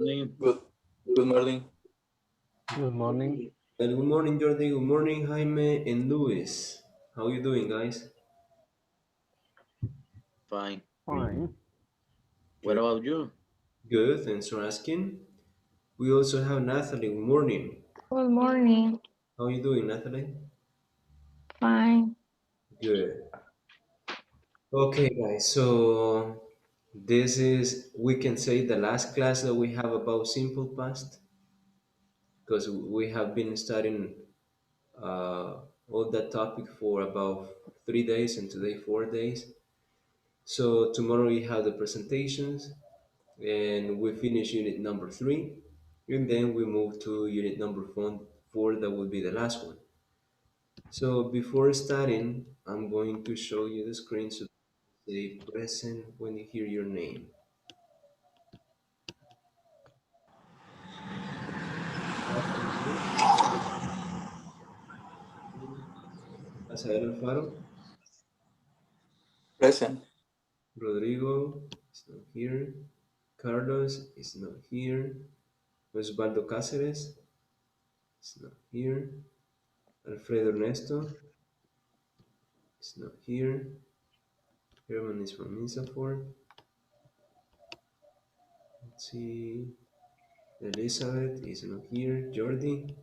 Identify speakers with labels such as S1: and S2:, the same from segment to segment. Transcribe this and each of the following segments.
S1: Morning.
S2: Good, good morning.
S3: Good morning.
S4: Good morning, Jordi. Good morning, Jaime and Luis. How you doing, guys?
S1: Fine.
S3: Fine.
S1: What about you?
S4: Good, thanks for asking. We also have Natalie. Good morning.
S5: Good morning.
S4: How you doing, Natalie?
S5: Fine.
S4: Good. Okay, guys. So this is, we can say, the last class that we have about simple past because we have been studying all that topic for about 3 days and today 4 days. So tomorrow we have the presentations and we finish unit number three, and then we move to unit number four, that will be the last one. So before starting, I'm going to show you the screen so say present when you hear your name. Asael Alfaro,
S2: Present.
S4: Rodrigo is not here, Carlos is not here, Osvaldo Cáceres is not here, Alfredo Ernesto is not here, Herman is from Insafort. Let's see. Elizabeth is not here. Jordi,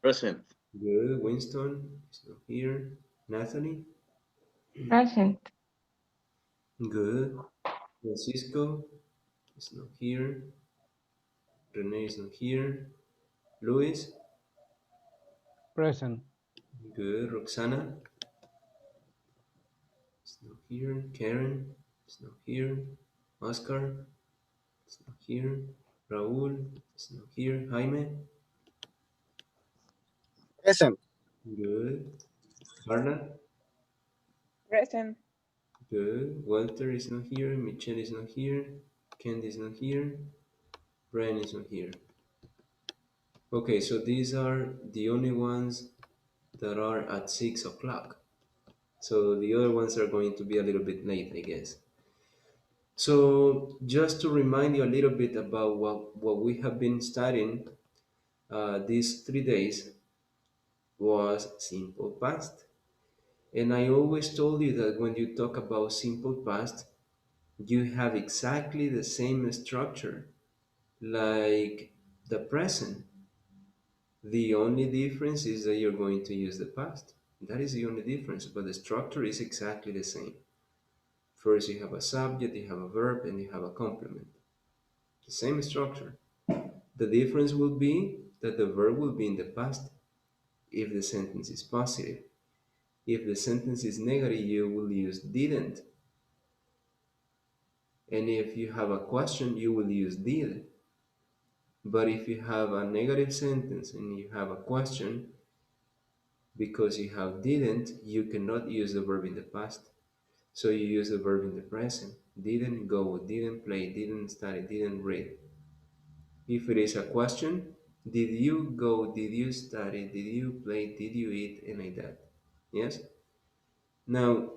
S1: Present.
S4: good. Winston is not here. Natalie,
S5: Present.
S4: good. Francisco is not here. Rene is not here. Luis,
S3: Present.
S4: good. Roxana is not here. Karen is not here. Oscar is not here. Raúl is not here. Jaime,
S6: Present.
S4: good. Carla,
S7: Present.
S4: good. Walter is not here. Michelle is not here. Candy is not here. Brian is not here. Okay, so these are the only ones that are at 6 o'clock. So the other ones are going to be a little bit late, I guess. So just to remind you a little bit about what we have been studying these 3 days was simple past. And I always told you that when you talk about simple past, you have exactly the same structure like the present. The only difference is that you're going to use the past. That is the only difference, but the structure is exactly the same. First, you have a subject, you have a verb, and you have a complement. The same structure. The difference will be that the verb will be in the past if the sentence is positive. If the sentence is negative, you will use didn't. And if you have a question, you will use did. But if you have a negative sentence and you have a question, because you have didn't, you cannot use the verb in the past. So you use the verb in the present. Didn't go, didn't play, didn't study, didn't read. If it is a question, did you go, did you study, did you play, did you eat, and like that. Yes? Now,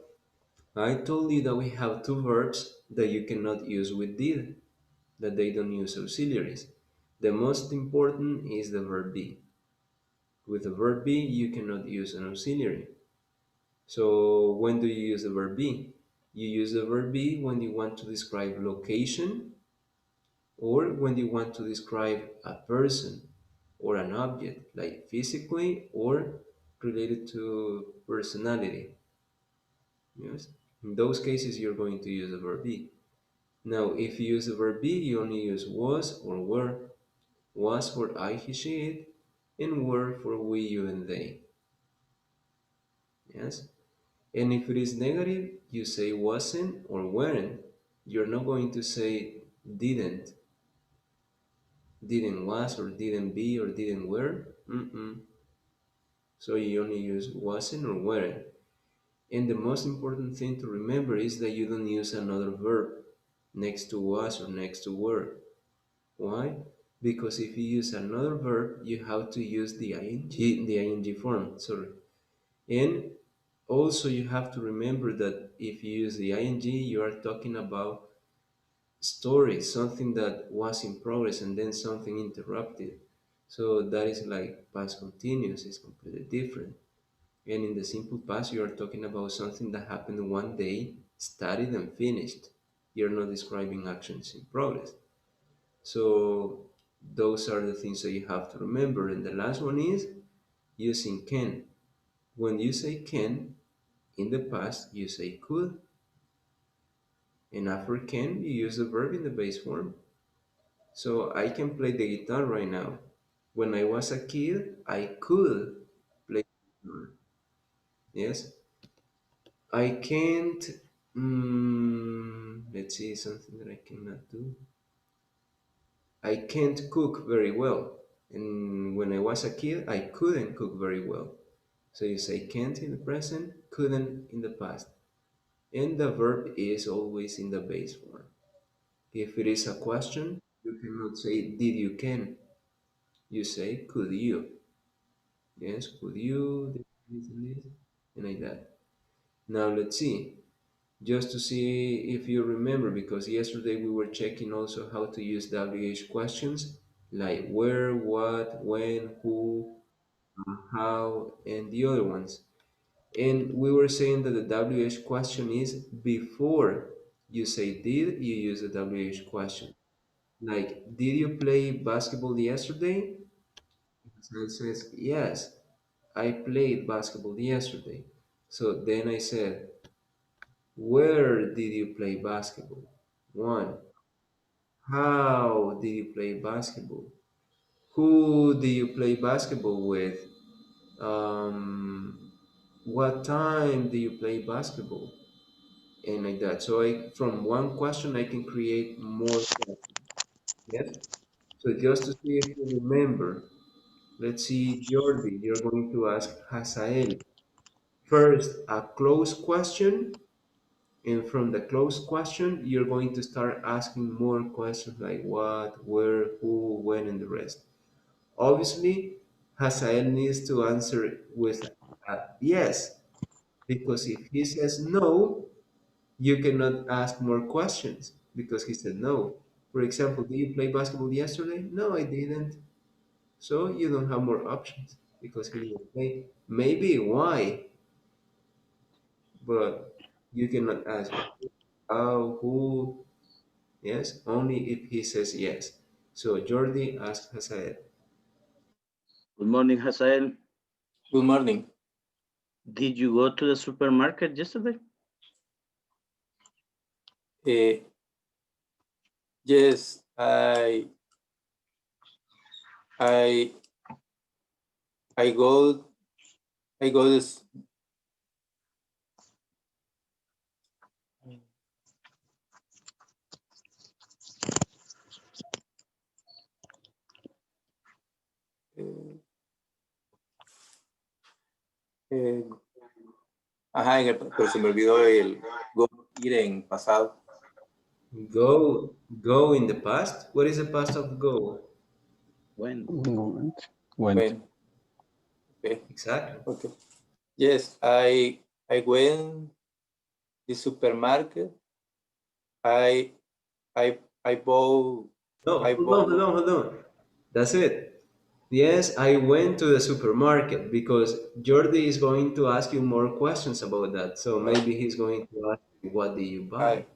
S4: I told you that we have two verbs that you cannot use with did, that they don't use auxiliaries. The most important is the verb be. With the verb be, you cannot use an auxiliary. So when do you use the verb be? You use the verb be when you want to describe location or when you want to describe a person or an object, like physically or related to personality. Yes. In those cases, you're going to use the verb be. Now, if you use the verb be, you only use was or were. Was for I, he, she, it, and were for we, you, and they. Yes. And if it is negative, you say wasn't or weren't. You're not going to say didn't, didn't was or didn't be or didn't were. Mm-mm. So you only use wasn't or weren't. And the most important thing to remember is that you don't use another verb next to was or next to were. Why? Because if you use another verb, you have to use the ing form. Sorry. And also you have to remember that if you use the ing, you are talking about story, something that was in progress and then something interrupted. So that is like past continuous, is completely different. And in the simple past, you are talking about something that happened one day, started and finished. You're not describing actions in progress. So those are the things that you have to remember. And the last one is using can. When you say can, in the past, you say could. And after can, you use the verb in the base form. So I can play the guitar right now. When I was a kid, I could play guitar. Yes. I can't. Let's see, something that I cannot do. I can't cook very well. And when I was a kid, I couldn't cook very well. So you say can't in the present, couldn't in the past. And the verb is always in the base form. If it is a question, you cannot say did you can. You say could you. Yes, could you, this and this, and like that. Now let's see. Just to see if you remember, because yesterday we were checking also how to use WH questions like where, what, when, who, how, and the other ones. And we were saying that the WH question is before you say did, you use the WH question. Like, did you play basketball yesterday? So it says, yes, I played basketball yesterday. So then I said, where did you play basketball? One, how did you play basketball? Who do you play basketball with? What time do you play basketball? And like that. So from one question, I can create more questions. Yes. So just to see if you remember, let's see, Jordi, you're going to ask Hasael. First, a closed question, and from the closed question, you're going to start asking more questions like what, where, who, when, and the rest. Obviously, Hasael needs to answer with a yes, because if he says no, you cannot ask more questions because he said no. For example, did you play basketball yesterday? No, I didn't. So you don't have more options because he didn't play. Maybe why, but you cannot ask how, who, yes, only if he says yes. So Jordi asked Hasael.
S1: Good morning, Hasael.
S2: Good morning.
S1: Did you go to the supermarket yesterday?
S2: Uh, yes, I I go I go this eh, eh, pero se me olvidó el go ir en pasado.
S4: Go in the past? What is the past of go?
S1: When?
S3: Went.
S2: When okay.
S4: Exactly.
S2: Okay. Yes, I went the supermarket. I I bought
S4: No,
S2: I
S4: hold on,
S2: bought
S4: hold on, hold on. That's it. Yes, I went to the supermarket because Jordi is going to ask you more questions about that. So maybe he's going to ask you, what do you buy?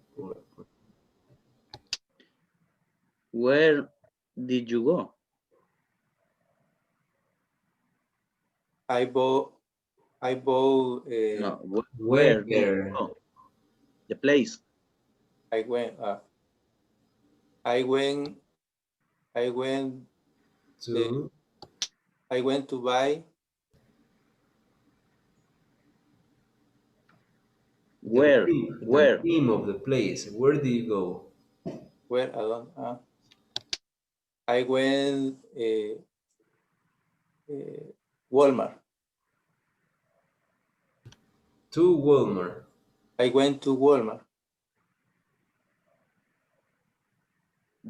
S1: Where did you go?
S2: I bought
S1: No, where did you
S4: Where
S1: go? The place.
S2: I went I went I went the
S4: to
S2: I went to buy
S1: Where?
S4: the
S1: Where?
S4: theme of the place. Where do you go?
S2: where I don't I went Walmart.
S4: To Walmart.
S2: I went to Walmart.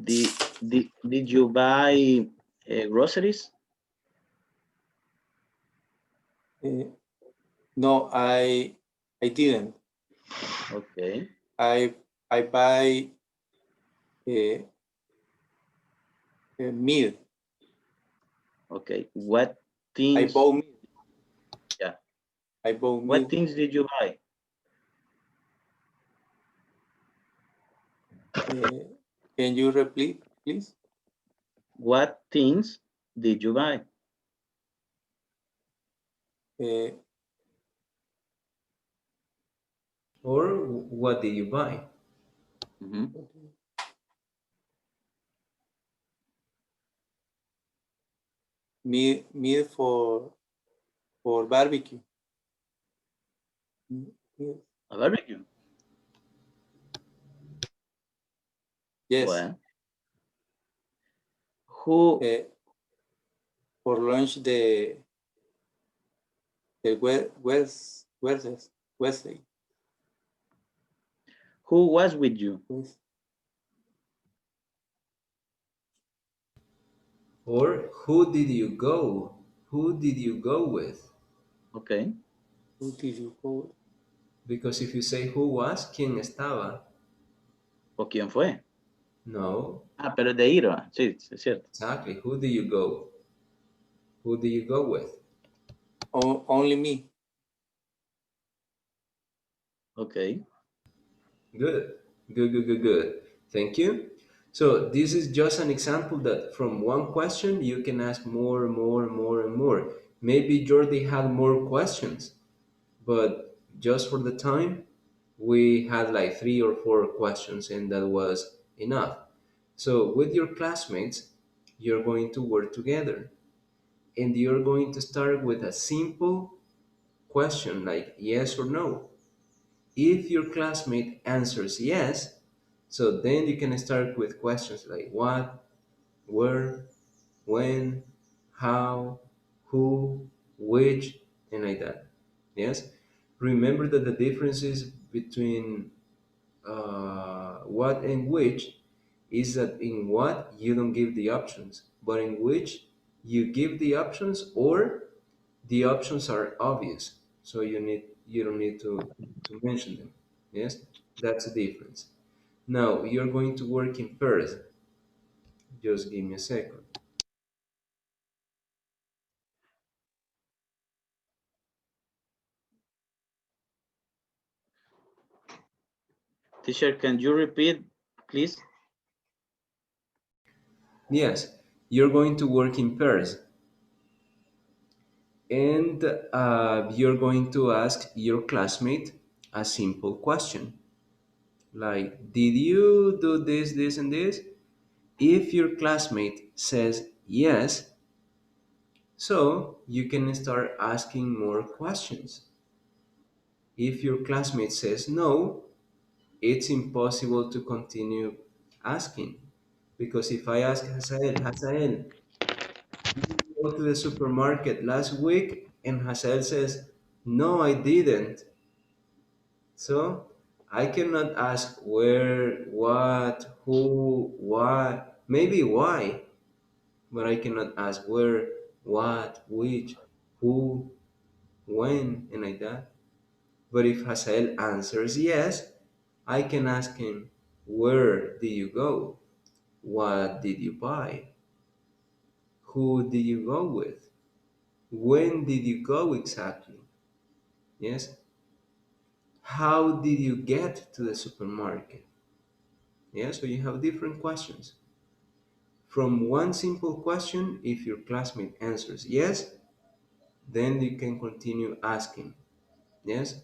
S1: Did you buy groceries?
S2: No, I didn't.
S1: Okay.
S2: I buy Meal.
S1: Okay. What
S2: I
S1: things?
S2: bought meal.
S1: Yeah.
S2: I bought meal.
S1: What things did you buy?
S2: Can you repeat, please?
S1: What things did you buy?
S4: Or what did you buy?
S1: Mhm.
S2: Meal for barbecue. Meal.
S1: A barbecue.
S2: Yes.
S1: Well, who
S2: For lunch the Wednesday.
S1: who was with you?
S4: Or who did you go? Who did you go with?
S1: Okay.
S2: Who did you go with?
S4: Because if you say who was, ¿quién estaba?
S1: ¿O quién fue?
S4: No,
S1: Ah, pero es de ir, ¿va? Sí, es cierto.
S4: exactly. Who do you go? Who do you go with?
S2: Only me.
S1: Okay.
S4: Good, good, good, good, good. Thank you. So this is just an example that from one question you can ask more, more, more, and more. Maybe Jordi had more questions, but just for the time, we had like 3 or 4 questions, and that was enough. So with your classmates, you're going to work together, and you're going to start with a simple question like yes or no. If your classmate answers yes, so then you can start with questions like what, where, when, how, who, which, and like that. Yes? Remember that the differences between what and which is that in what you don't give the options, but in which you give the options or the options are obvious, so you don't need to mention them. Yes, that's the difference. Now you're going to work in pairs. Just give me a second.
S1: Teacher, can you repeat, please?
S4: Yes, you're going to work in pairs, and you're going to ask your classmate a simple question like, did you do this, this, and this? If your classmate says yes, so you can start asking more questions. If your classmate says no, it's impossible to continue asking. Because if I ask Hazael, did you go to the supermarket last week? And Hazael says, no, I didn't. So I cannot ask where, what, who, why, maybe why, but I cannot ask where, what, which, who, when, and like that. But if Hazael answers yes, I can ask him, where did you go? What did you buy? Who did you go with? When did you go exactly? Yes? How did you get to the supermarket? Yeah, so you have different questions. From one simple question, if your classmate answers yes, then you can continue asking. Yes?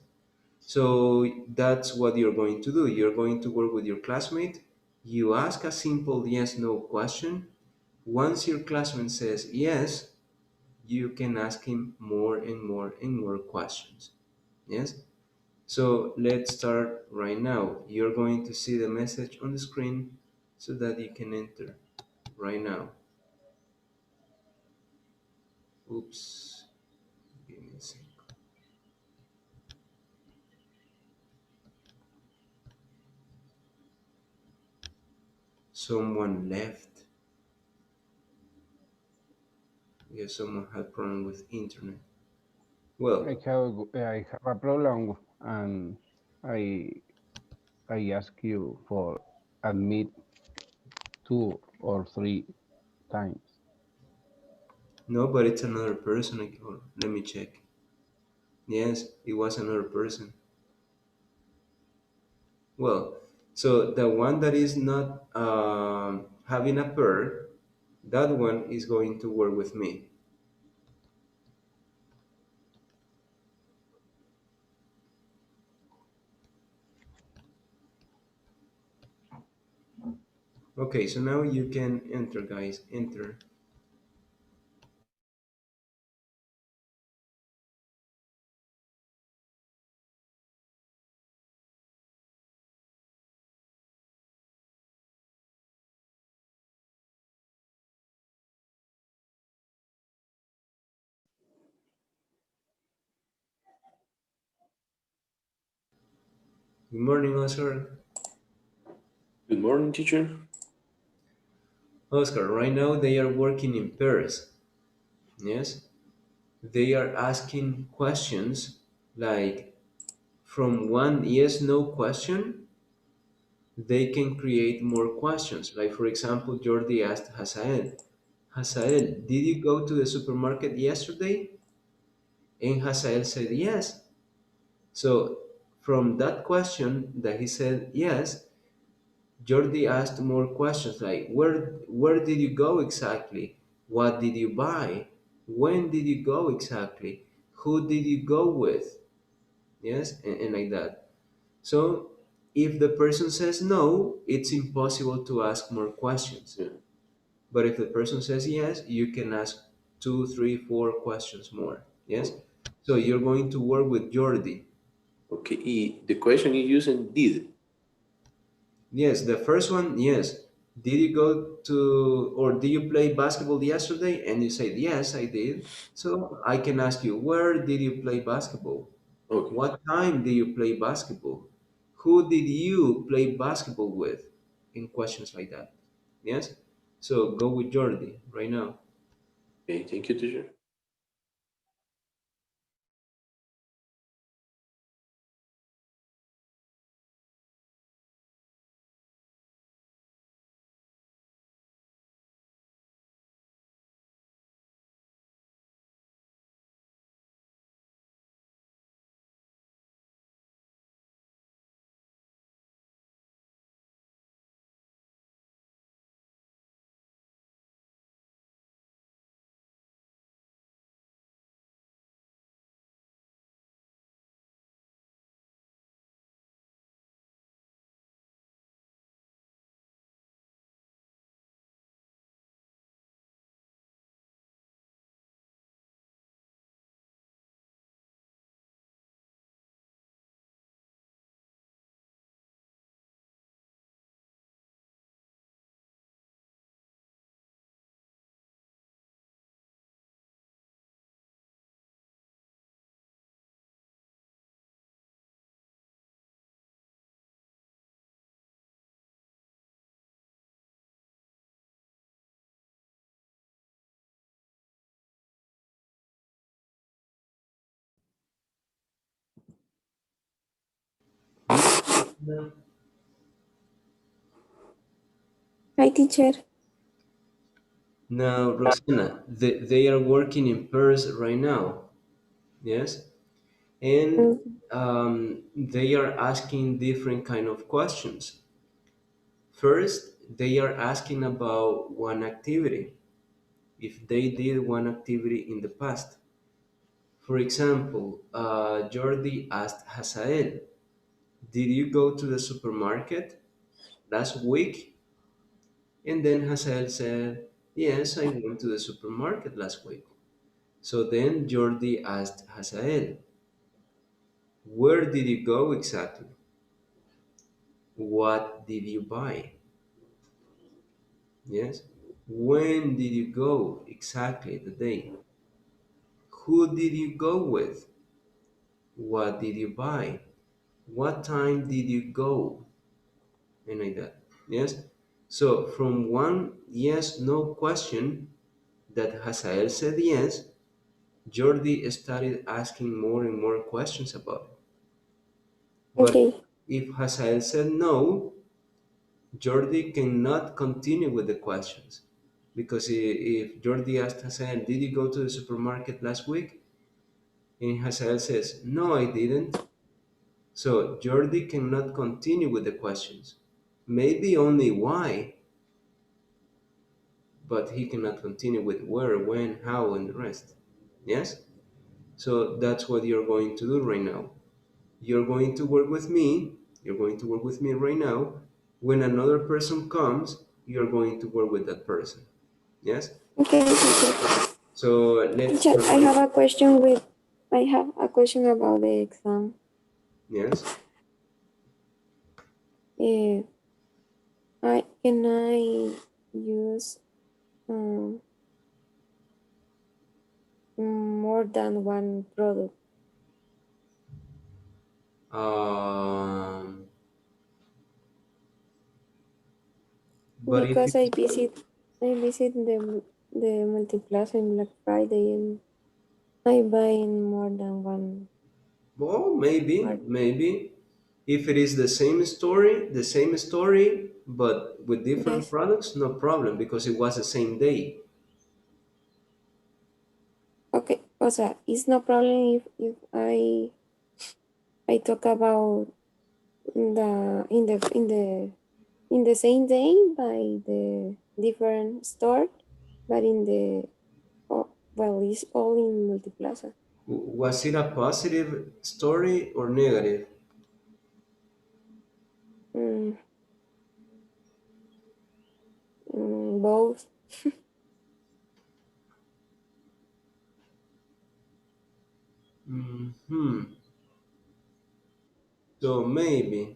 S4: So that's what you're going to do. You're going to work with your classmate. You ask a simple yes no question. Once your classmate says yes, you can ask him more and more and more questions. Yes? So let's start right now. You're going to see the message on the screen so that you can enter right now. Oops. Give me a second. Someone left. Yes, someone had problem with internet. Well,
S3: I have a problem and I I ask you for admit 2 or 3 times.
S4: No, but it's another person. Let me check. Yes, it was another person. Well, so the one that is not having a pair, that one is going to work with me. Okay, so now you can enter, guys. Enter. Good morning, Oscar.
S6: Good morning, teacher.
S4: Oscar, right now they are working in pairs. Yes? They are asking questions like from one yes no question, they can create more questions. Like, for example, Jordi asked Hasael, Hasael, did you go to the supermarket yesterday? And Hasael said yes. So, from that question that he said yes, Jordi asked more questions like where did you go exactly? What did you buy? When did you go exactly? Who did you go with? Yes, and like that. So if the person says no, it's impossible to ask more questions.
S6: Yeah.
S4: But if the person says yes, you can ask two, three, four questions more. Yes. So you're going to work with Jordi.
S6: Okay, the question you using did.
S4: Yes, the first one, yes. Did you go to or did you play basketball yesterday? And you said, yes, I did. So I can ask you, where did you play basketball?
S6: Okay,
S4: What time did you play basketball? Who did you play basketball with? In questions like that. Yes? So go with Jordi right now.
S6: okay, thank you, teacher.
S8: Hi, teacher.
S4: Now, Rosanna, they are working in pairs right now. Yes? And they are asking different kind of questions. First, they are asking about one activity, if they did one activity in the past. For example, Jordi asked Hasael, did you go to the supermarket last week? And then Hasael said, yes, I went to the supermarket last week. So then Jordi asked Hasael, where did you go exactly? What did you buy? Yes. When did you go exactly the day? Who did you go with? What did you buy? What time did you go? And like that. Yes. So from one yes no question that Hasael said yes, Jordi started asking more and more questions about it. But
S8: Okay.
S4: if Hasael said no, Jordi cannot continue with the questions because if Jordi asked Hasan, did you go to the supermarket last week? And Hasan says, no, I didn't. So Jordi cannot continue with the questions. Maybe only why, but he cannot continue with where, when, how, and the rest. Yes? So that's what you're going to do right now. You're going to work with me. You're going to work with me right now. When another person comes, you're going to work with that person. Yes?
S8: Okay, teacher.
S4: So let's
S8: Teacher,
S4: start.
S8: I have a question about the exam.
S4: Yes?
S8: Can I use more than one product?
S4: But if
S8: Because
S4: it's,
S8: I visit the multiplaza in Black Friday and I buy in more than one
S4: well, maybe,
S8: part.
S4: maybe. If it is the same story, but with different
S8: Yes.
S4: products, no problem because it was the same day.
S8: Okay. O sea, it's no problem if I talk about in the same day by the different store, but in the well, it's all in multiplaza.
S4: Was it a positive story or negative?
S8: Mm, both.
S4: Hmm. So maybe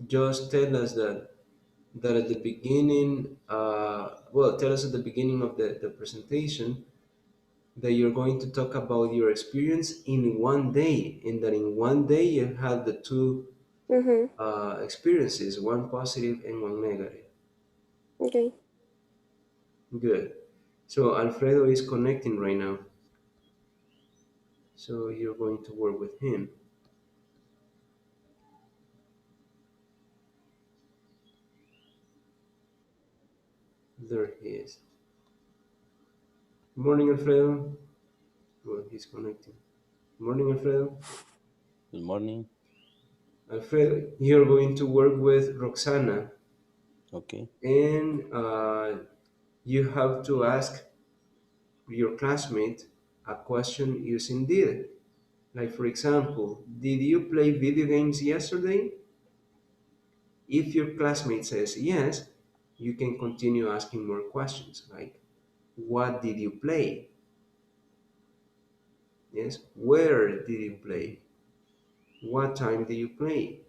S4: just tell us that at the beginning, well, tell us at the beginning of the presentation that you're going to talk about your experience in one day, and that in one day you had the two
S8: Mm-hmm.
S4: experiences, one positive and one negative.
S8: Okay.
S4: Good. So Alfredo is connecting right now. So you're going to work with him. There he is. Good morning, Alfredo. Well, he's connecting. Good morning, Alfredo.
S3: Good morning.
S4: Alfredo, you're going to work with Roxana,
S3: Okay.
S4: and you have to ask your classmate a question using did. Like, for example, did you play video games yesterday? If your classmate says yes, you can continue asking more questions like, what did you play? Yes, where did you play? What time did you play?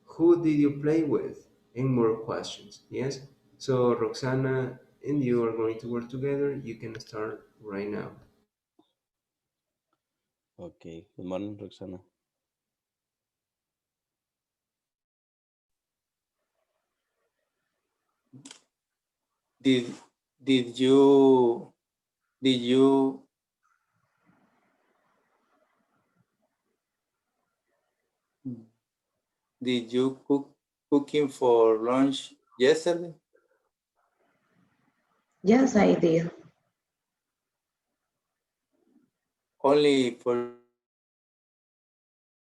S4: Who did you play with? And more questions. Yes, so Roxana and you are going to work together. You can start right now.
S3: Okay. Good morning, Roxana.
S2: Did did you did you did you cooking for lunch yesterday?
S9: Yes, I did.
S2: Only for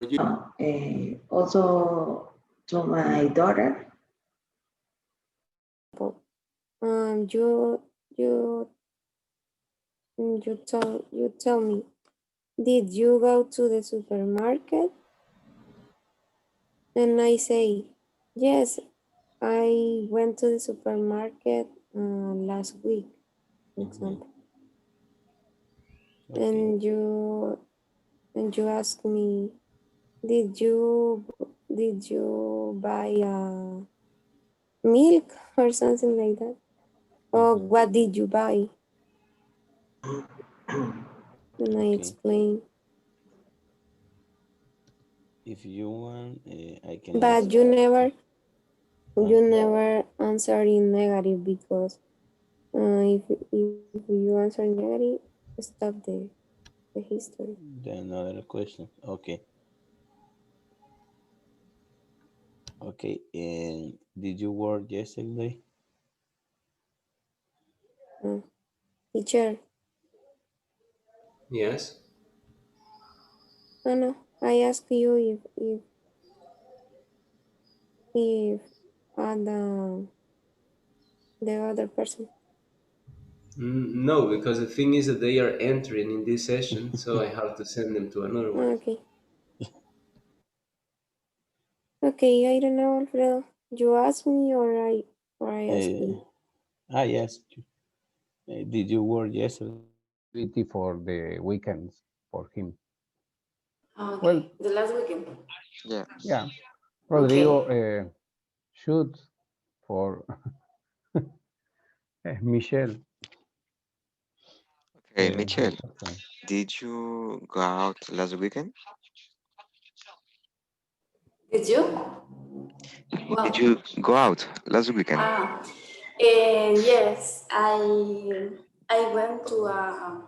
S2: you?
S9: Also to my daughter.
S8: You you you tell me. Did you go to the supermarket? And I say, yes, I went to the supermarket last week, for example.
S3: Okay.
S8: And you ask me, did you buy milk or something like that? Or what did you buy? And I
S3: Okay.
S8: explain.
S3: If you want, I can
S8: But
S3: ask. Uh,
S8: you never answer in negative because if you answer in negative, stop the history.
S3: Then another question. Okay. Okay, and did you work yesterday?
S8: Teacher.
S4: Yes.
S8: Oh no, I asked you if the other person.
S4: No, because the thing is that they are entering in this session, so I have to send them to another one.
S8: Okay. Okay, I don't know, Alfredo. You asked me or I asked you?
S3: I asked you. Did you work yesterday for the weekends for him?
S10: Okay.
S3: Well,
S10: The last weekend.
S11: Yeah.
S3: yeah. Rodrigo
S10: Okay.
S3: shoot for Michelle.
S11: Okay, Michelle,
S3: Her friend.
S11: did you go out last weekend?
S10: Did you?
S11: Did
S10: Well,
S11: you go out last weekend?
S10: yes, I went to a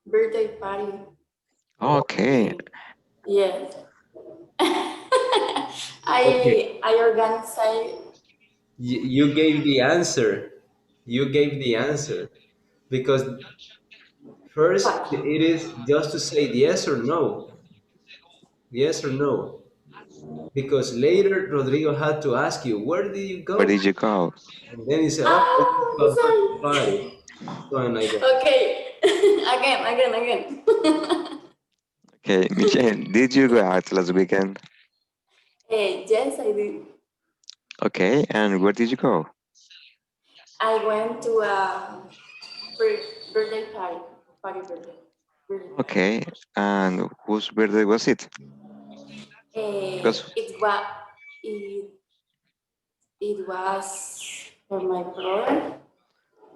S10: birthday party.
S11: Okay.
S10: Yes.
S4: Okay.
S10: I organized.
S4: You gave the answer. You gave the answer. Because first
S10: What?
S4: it is just to say yes or no. Yes or no. Because later Rodrigo had to ask you, where did you
S11: Where
S4: go?
S11: did you go?
S4: And then he said, oh, I went to a birthday
S10: Oh, sorry.
S4: party. Something like that.
S10: Okay. Again.
S11: Okay, Michelle, did you go out last weekend?
S10: Yes, I did.
S11: Okay, and where did you go?
S10: I went to a birthday party. Birthday party.
S11: Okay, and whose birthday was it? Because,
S10: It it was for my brother.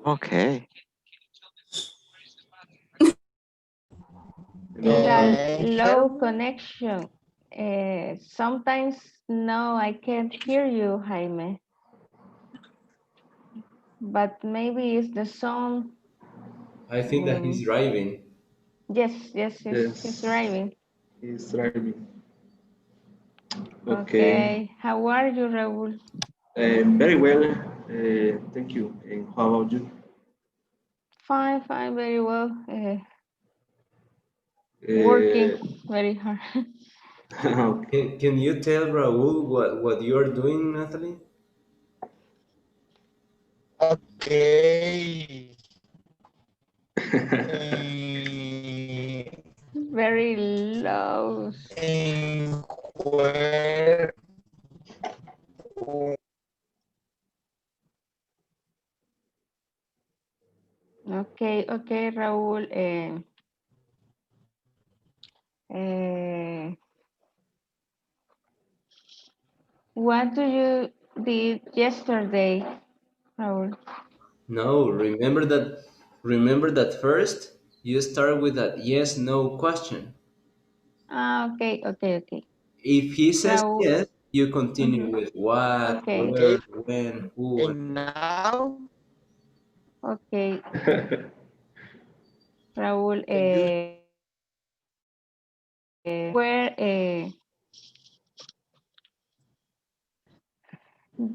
S11: okay,
S5: It's a low
S3: Hello.
S5: connection. Sometimes no, I can't hear you, Jaime. But maybe it's the sound.
S4: I think that he's driving.
S5: Yes, he's
S12: Yes,
S5: driving.
S12: he's driving. Okay.
S5: Okay, how are you, Raúl?
S12: Very well. Thank you. And how about you?
S5: Fine, very well. Working
S12: Uh,
S5: very hard.
S12: okay.
S4: Can you tell Raul what you're doing, Natalie?
S13: Okay.
S5: Very low.
S13: In where
S5: Okay, Raúl. What do you did yesterday, Raúl?
S4: No, remember that first you start with that yes no question.
S5: Okay.
S4: If he says
S5: Raúl.
S4: yes, you continue with what,
S5: Okay,
S4: where, when, who, and
S13: and now
S5: okay, Raúl.
S13: can you
S5: Where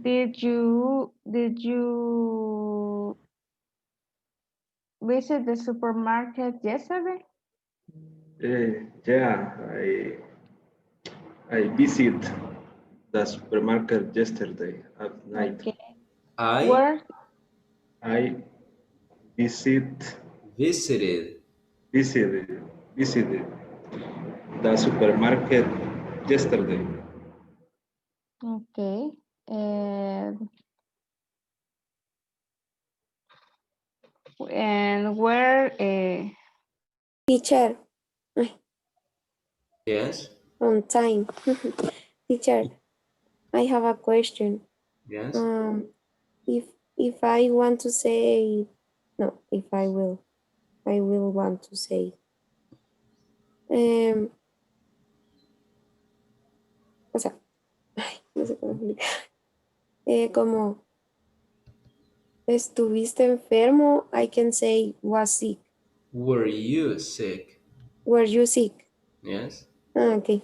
S5: did you visit the supermarket yesterday?
S12: Yeah, I visit the supermarket yesterday at night.
S5: Okay.
S4: I
S5: Where?
S12: I visit
S4: visited.
S12: visited visited the supermarket yesterday.
S5: Okay. And where?
S8: Teacher,
S4: Yes,
S8: on time. Teacher, I have a question.
S4: yes.
S8: Um, if I want to say no, if I will want to say. O sea, ay, no sé cómo explicar. Como estuviste enfermo, I can say was sick.
S4: Were you sick?
S8: Were you sick?
S4: Yes.
S8: Okay.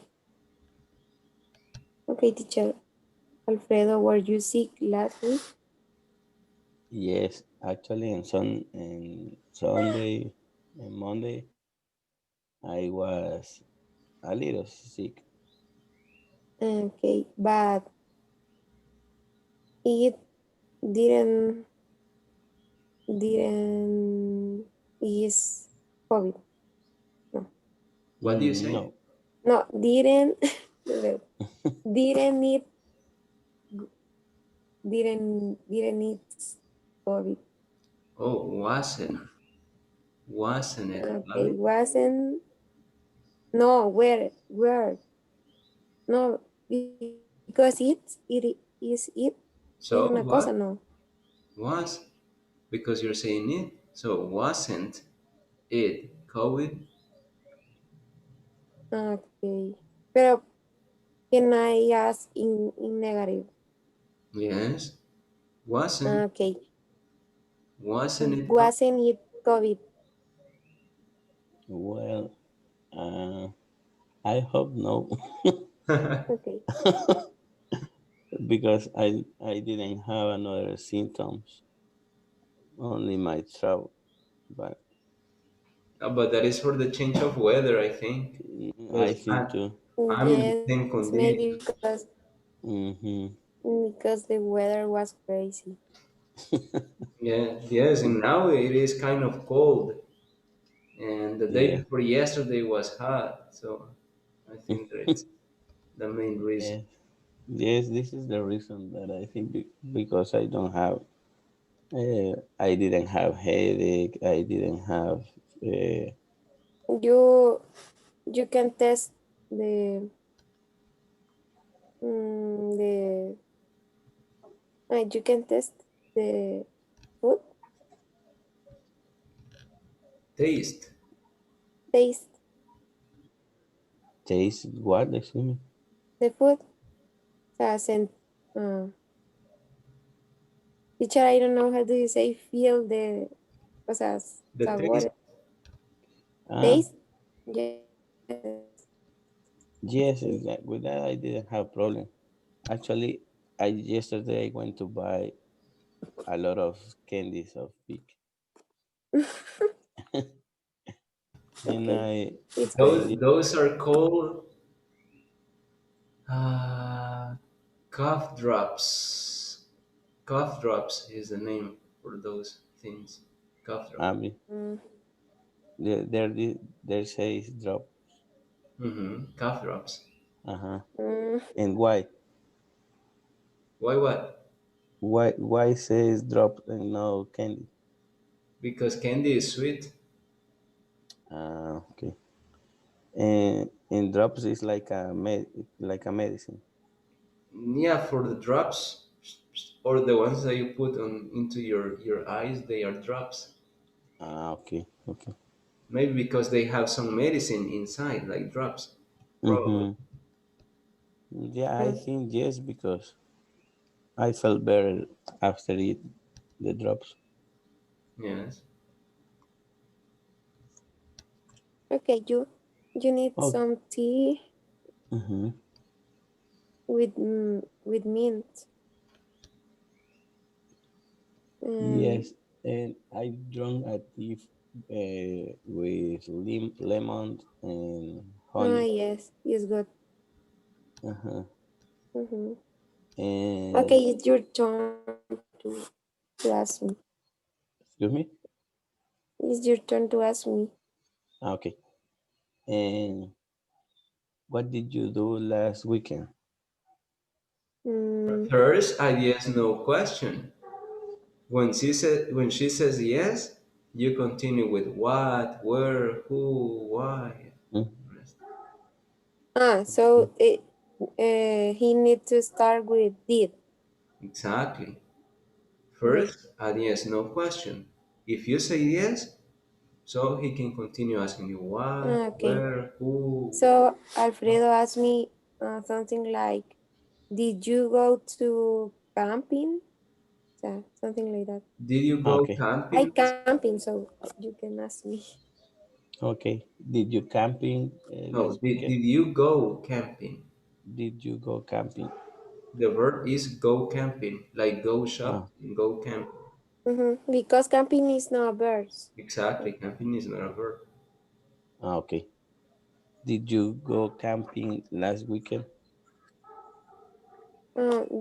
S8: Okay, teacher. Alfredo, were you sick last week?
S3: Yes, actually, on Sunday and Monday, I was a little sick.
S8: Okay, but it didn't didn't is COVID. No,
S4: What do you say?
S3: No,
S8: no, didn't didn't it didn't it COVID.
S4: Oh, wasn't it
S8: Okay,
S4: COVID?
S8: wasn't no where no because it is
S4: So
S8: una cosa
S4: what
S8: no.
S4: was? Because you're saying it. So wasn't it COVID?
S8: Okay, pero can I ask in negative?
S4: Yes. Wasn't
S8: Okay,
S4: wasn't it COVID?
S8: wasn't it COVID?
S3: well, uh, I hope no,
S8: Okay,
S3: because I didn't have another symptoms, only my throat. But
S4: But that is for the change of weather, I think.
S3: I
S4: Because
S3: think too.
S4: I'm in the
S8: yes,
S4: same
S8: maybe
S4: condition.
S3: Mm-hmm.
S8: because the weather was crazy.
S4: Yeah, yes, and now it is kind of cold. And the day
S3: Yeah.
S4: before yesterday was hot. So I think that it's the main reason.
S3: Yes. Yes, this is the reason that I think because I didn't have headache. I didn't have. Uh,
S8: You you can test the the you can test the food
S4: Taste.
S8: taste
S3: taste what? Excuse me.
S8: the food. O sea, uh, teacher, I don't know how do you say feel the o sea,
S4: The taste.
S8: sabor
S3: Ah,
S8: taste. Yes.
S3: yes. With that, I didn't have problem. Actually, I yesterday I went to buy a lot of candies of pig, and
S8: Okay, it's
S3: I
S8: good.
S3: did.
S4: Those are called uh, cough drops. Cough drops is the name for those things. Cough drop.
S3: I mean, there says drop.
S4: Cough drops.
S3: Uh huh.
S8: Mm,
S3: And why?
S4: Why what?
S3: Why says drop and no candy?
S4: Because candy is sweet.
S3: Okay. And drops is like a medicine.
S4: Yeah, for the drops or the ones that you put on into your eyes, they are drops.
S3: Okay, okay.
S4: Maybe because they have some medicine inside, like drops. Probably.
S3: Mm-hmm. Yeah, I
S8: mm.
S3: think yes, because I felt better after it the drops.
S4: Yes.
S8: Okay, you need
S3: Oh,
S8: some tea
S3: mm-hmm.
S8: with mint.
S3: Yes, and I drank a tea with lemon and honey.
S8: Yes, it's good.
S3: Uh-huh.
S8: Mm-hmm.
S3: And
S8: Okay, it's your turn to ask me.
S3: excuse me.
S8: It's your turn to ask me.
S3: Okay. And what did you do last weekend?
S8: Mm,
S4: First, I yes no question. When she says yes, you continue with what, where, who, why.
S3: Mm,
S8: so he need to start with did.
S4: Exactly.
S8: Okay.
S4: First, a yes no question. If you say yes, so he can continue asking you what,
S8: Okay.
S4: where, who.
S8: So Alfredo asked me something like, "Did you go to camping?" Yeah, something like that.
S4: Did you go
S3: okay.
S8: I
S4: camping?
S8: camping, so you can ask me.
S3: Okay. Did you camping
S4: No,
S3: last
S4: did
S3: weekend?
S4: you go camping?
S3: did you go camping?
S4: The verb is go camping, like go
S3: Ah,
S4: shopping, go camping.
S8: Because camping is not a verb.
S4: Exactly, camping is not a verb.
S3: okay. Did you go camping last weekend?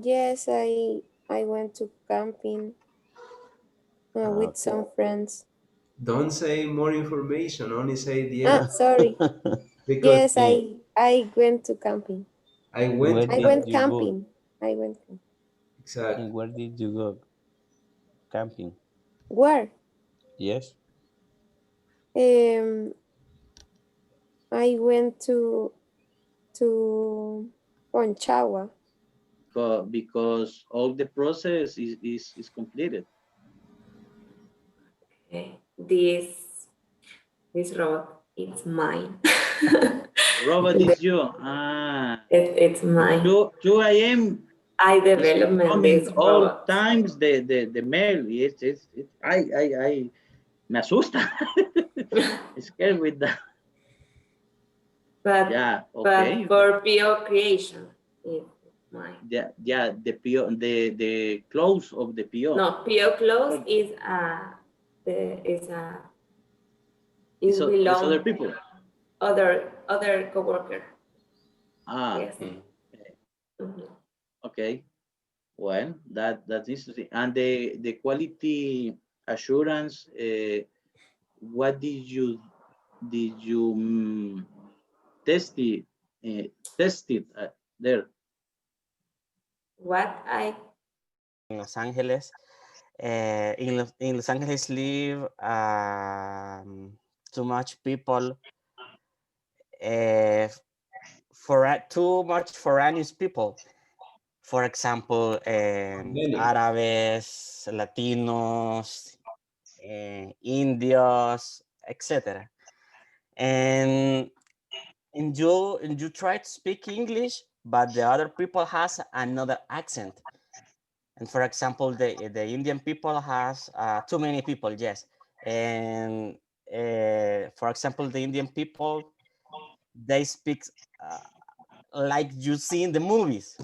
S8: Yes, I went to camping with
S3: Okay.
S8: some friends.
S4: Don't say more information, only say the end.
S8: Sorry.
S4: Because
S8: Yes, I went to camping.
S4: I
S3: Where
S4: went
S8: I
S3: did
S8: went
S3: you go?
S8: camping. I went camping.
S4: exactly.
S3: And where did you go camping?
S8: Where?
S3: Yes.
S8: Um, I went to Ponchawa.
S1: Because all the process is completed.
S10: Okay. This robot, it's mine.
S1: Robot is you.
S10: It's mine.
S1: 2 a.m.
S10: I
S1: is
S10: development
S1: coming
S10: this
S1: all
S10: robot.
S1: times the mail. I me asusta. Scared with that.
S10: But
S1: Yeah,
S10: but
S1: okay.
S10: for PO creation, it's mine.
S1: Yeah, the PO, the close of the PO.
S10: No, PO close is
S1: It's other
S10: belong
S1: people.
S10: other coworker. Yes. Mhm.
S1: Okay. Well, that's interesting. And the quality assurance, what did you test it there?
S10: What I
S3: In Los Angeles. In Los Angeles live too much people, too much foreigners people. For example, Árabes, Latinos, Indios, etc. And you try to speak English, but the other people has another accent. And for example, the Indian people has too many people, yes. And for example, the Indian people, they speak like you see in the movies.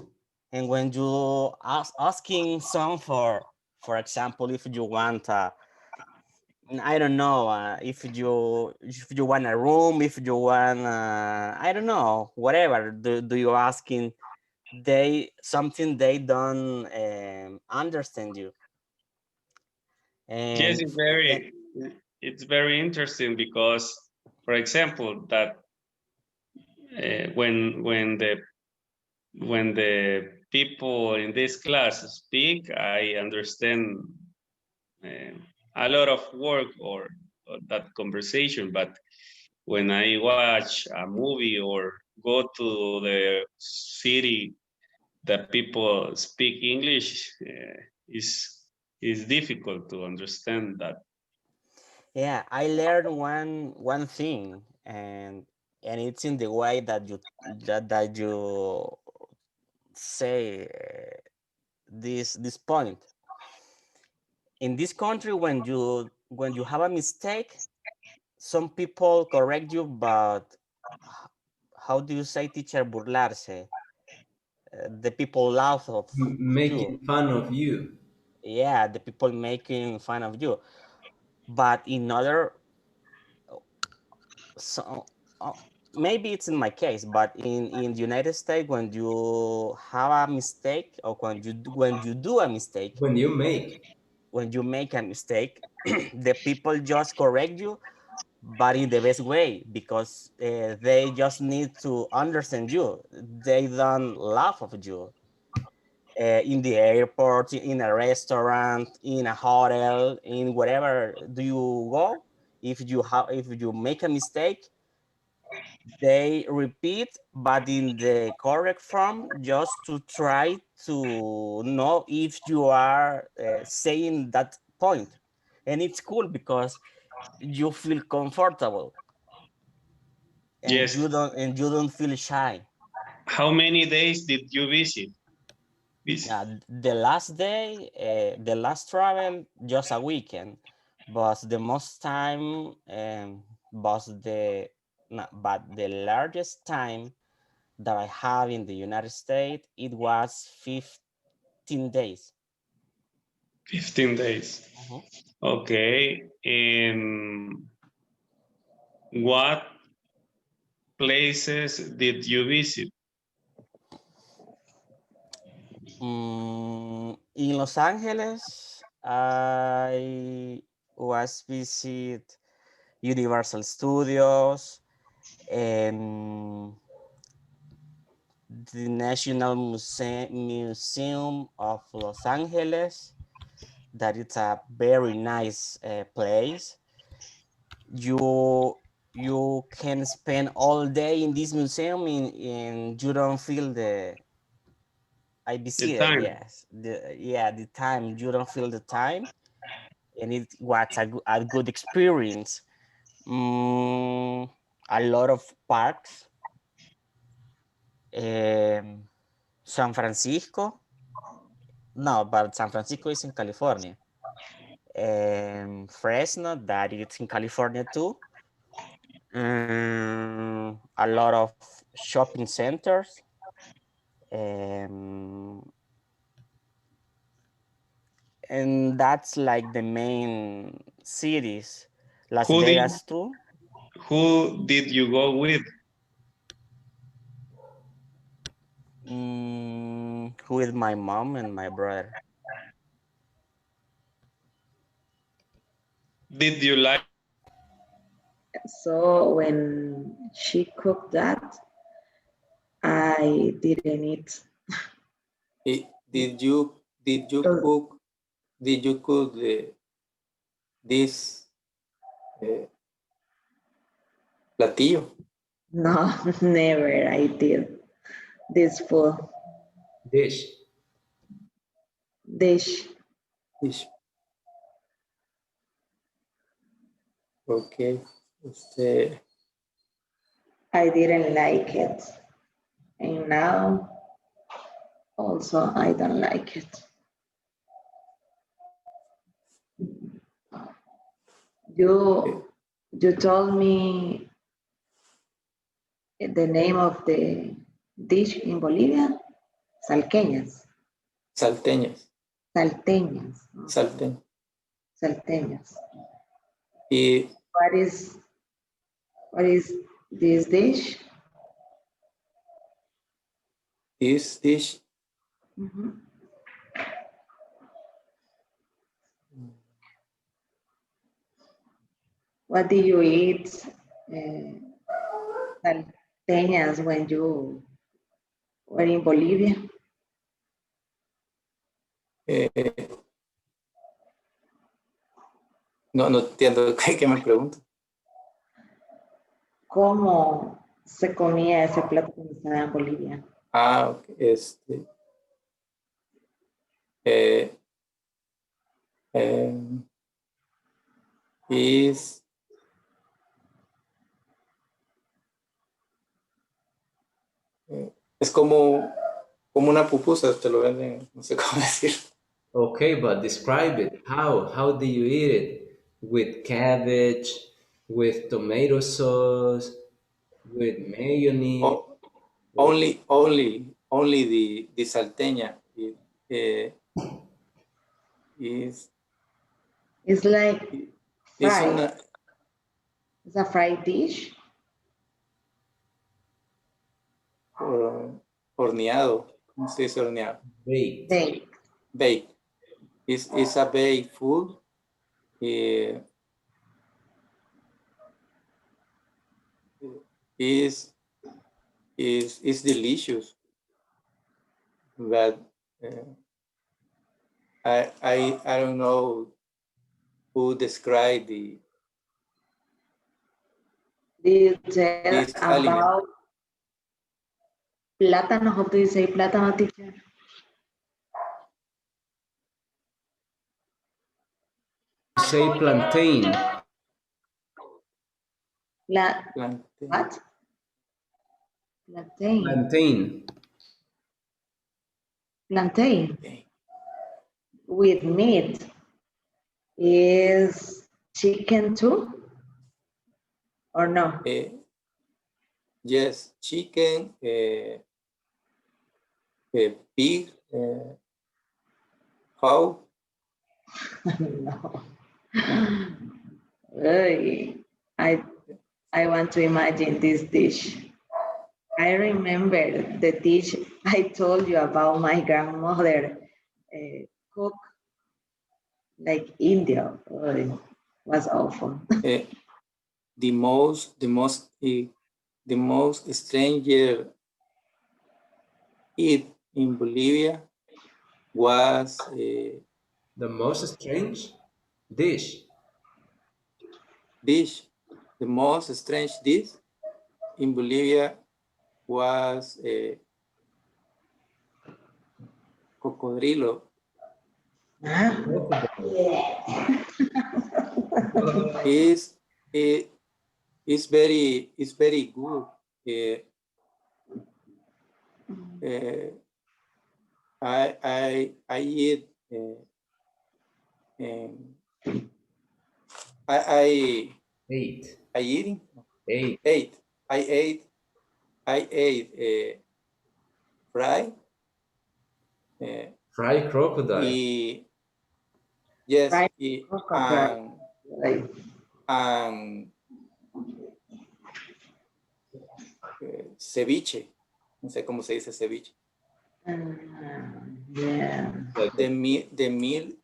S3: And when you asking some for example, if you want, I don't know, if you want a room, if you want, I don't know, whatever, do you asking, something they don't understand you.
S14: Yes,
S3: And
S14: it's very interesting because, for example, that when the people in this class speak, I understand a lot of work or that conversation. But when I watch a movie or go to the city that people speak English, is difficult to understand that.
S3: yeah, I learned one thing, and it's in the way that you say this point. In this country, when you have a mistake, some people correct you, but how do you say, teacher, burlarse? The people laugh of you.
S4: Making fun of you.
S3: Yeah, the people making fun of you. But in other, so maybe it's in my case, but in the United States, when you have a mistake, or when you do a mistake,
S4: When you make
S3: a mistake, the people just correct you, but in the best way, because they just need to understand you. They don't laugh at you. In the airport, in a restaurant, in a hotel, in wherever do you go, if you make a mistake, they repeat, but in the correct form, just to try to know if you are saying that point. And it's cool because you feel comfortable, and
S14: Yes.
S3: you don't feel shy.
S14: How many days did you visit?
S3: The last day, the last travel, just a weekend, but the most time, was but the largest time that I have in the United States, it was 15 days.
S14: 15 days. Okay. And what places did you visit?
S3: In Los Angeles, I was visit Universal Studios and the National Museum of Los Angeles. That it's a very nice place. You can spend all day in this museum and you don't feel the I visited,
S14: time.
S3: yes. The time, you don't feel the time. And it was a good experience. A lot of parks. San Francisco. No, but San Francisco is in California. Fresno, that it's in California too. A lot of shopping centers. And that's like the main cities. Las Vegas too.
S14: Who did you go with?
S3: With my mom and my brother.
S14: Did you like?
S9: So when she cooked that, I didn't eat.
S2: Did you cook this platillo?
S9: No, never I did this food.
S4: Dish.
S2: Okay.
S9: I didn't like it. And now also I don't like it. You told me the name of the dish in Bolivia? Salteñas.
S2: Salteñas.
S9: Salteñas.
S2: Salteñas.
S9: Salteñas.
S2: Y
S9: What is this dish?
S2: this dish
S9: What do you eat salteñas when you were in Bolivia?
S2: no entiendo qué me pregunto.
S9: ¿Cómo se comía ese plato cuando estaba en Bolivia?
S2: Okay. Es como una pupusa, te lo venden, no sé cómo decir.
S4: Okay, but describe it. How do you eat it? With cabbage, with tomato sauce, with mayonnaise?
S2: Only the salteña is.
S9: It's like fried.
S2: It's
S9: It's a fried dish.
S2: Horneado. ¿Cómo se dice horneado?
S4: Baked.
S2: Baked. It's a baked food. Is delicious, but I don't know who described
S9: Did you tell
S2: this
S9: about
S2: aliment.
S9: plátano? How do you say plátano, teacher?
S4: Say plantain.
S2: Plantain.
S9: What? Plantain.
S4: Plantain.
S9: Plantain. With meat. Is chicken too? Or no?
S2: Yes, chicken, pig, cow.
S9: No. Ay, I want to imagine this dish. I remember the dish I told you about my grandmother cook like India. Oh, was awful.
S2: The most stranger eat in Bolivia was
S4: The most strange dish.
S2: dish. The most strange dish in Bolivia was cocodrilo. is is very good. I eat I
S4: Eight.
S2: I eating
S4: Eight.
S2: ate I ate fry.
S4: Fried crocodile.
S2: Yes,
S9: Fried
S2: and
S9: crocodile.
S2: and ceviche. No sé cómo se dice ceviche.
S9: Yeah.
S2: The meal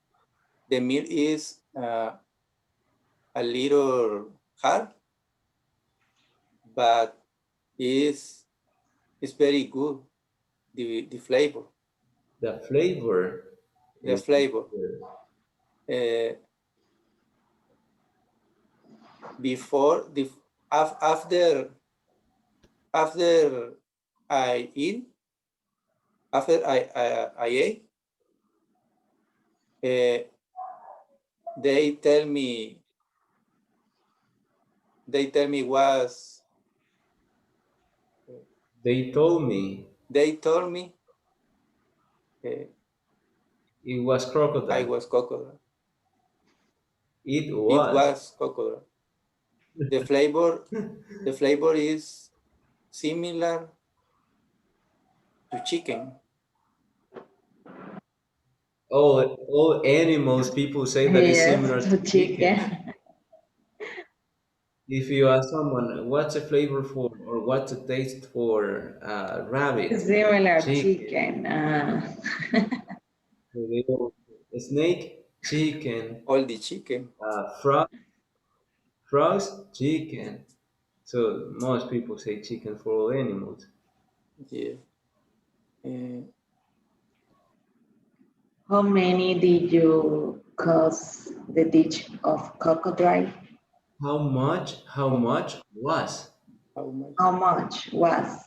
S2: is a little hard, but is very good. The flavor.
S4: The flavor.
S2: The
S4: is
S2: flavor.
S4: good.
S2: Before the after I eat, after I ate, they tell me was
S4: They told me it was crocodile.
S2: I was crocodile.
S4: It
S2: It
S4: was.
S2: was crocodile. The flavor is similar to chicken.
S4: All animals, people say that is similar
S9: Yes,
S4: to
S9: to
S4: chicken.
S9: chicken.
S4: If you ask someone what's a flavor for or what's a taste for rabbit,
S9: Similar
S4: chicken.
S9: chicken.
S4: Snake, chicken.
S2: All the chicken.
S4: Frogs, chicken. So most people say chicken for all animals.
S2: Yeah.
S9: How many did you cost the dish of crocodile?
S4: How much? How much was?
S2: How much?
S9: How much was?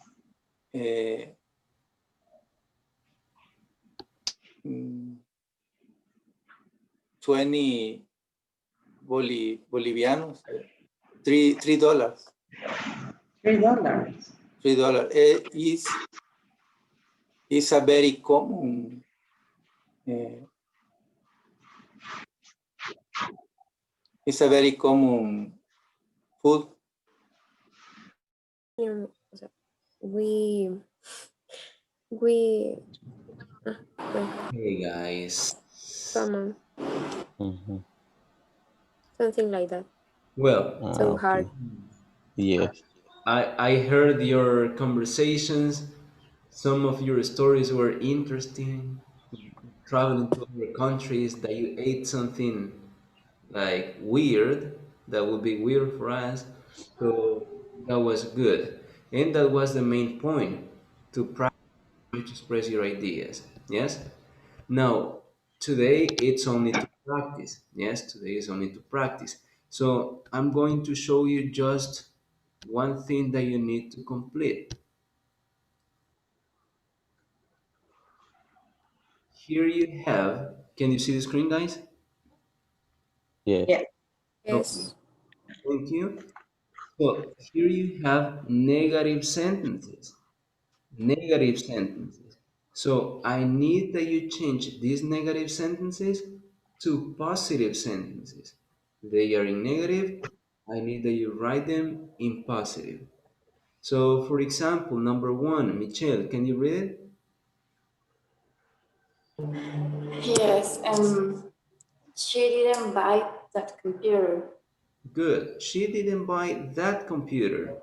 S2: 20 bolivianos. $3.
S9: $3.
S2: $3. Is a very common it's a very common food.
S8: O sea, we
S4: Hey guys.
S8: common,
S3: Mhm.
S8: something like that.
S4: Well,
S8: So
S3: Okay.
S8: hard.
S3: Yes.
S4: I heard your conversations. Some of your stories were interesting. Traveling to other countries, that you ate something like weird, that would be weird for us. So that was good. And that was the main point, to practice to express your ideas. Yes? Now, today it's only to practice. Yes, today is only to practice. So I'm going to show you just one thing that you need to complete. Here you have, can you see the screen, guys?
S3: Yes.
S9: Yeah.
S4: Okay,
S8: Yes.
S4: thank you. So here you have negative sentences. Negative sentences. So I need that you change these negative sentences to positive sentences. They are in negative. I need that you write them in positive. So, for example, number 1, Michelle, can you read it?
S10: Yes, she didn't buy that computer.
S4: Good. She didn't buy that computer.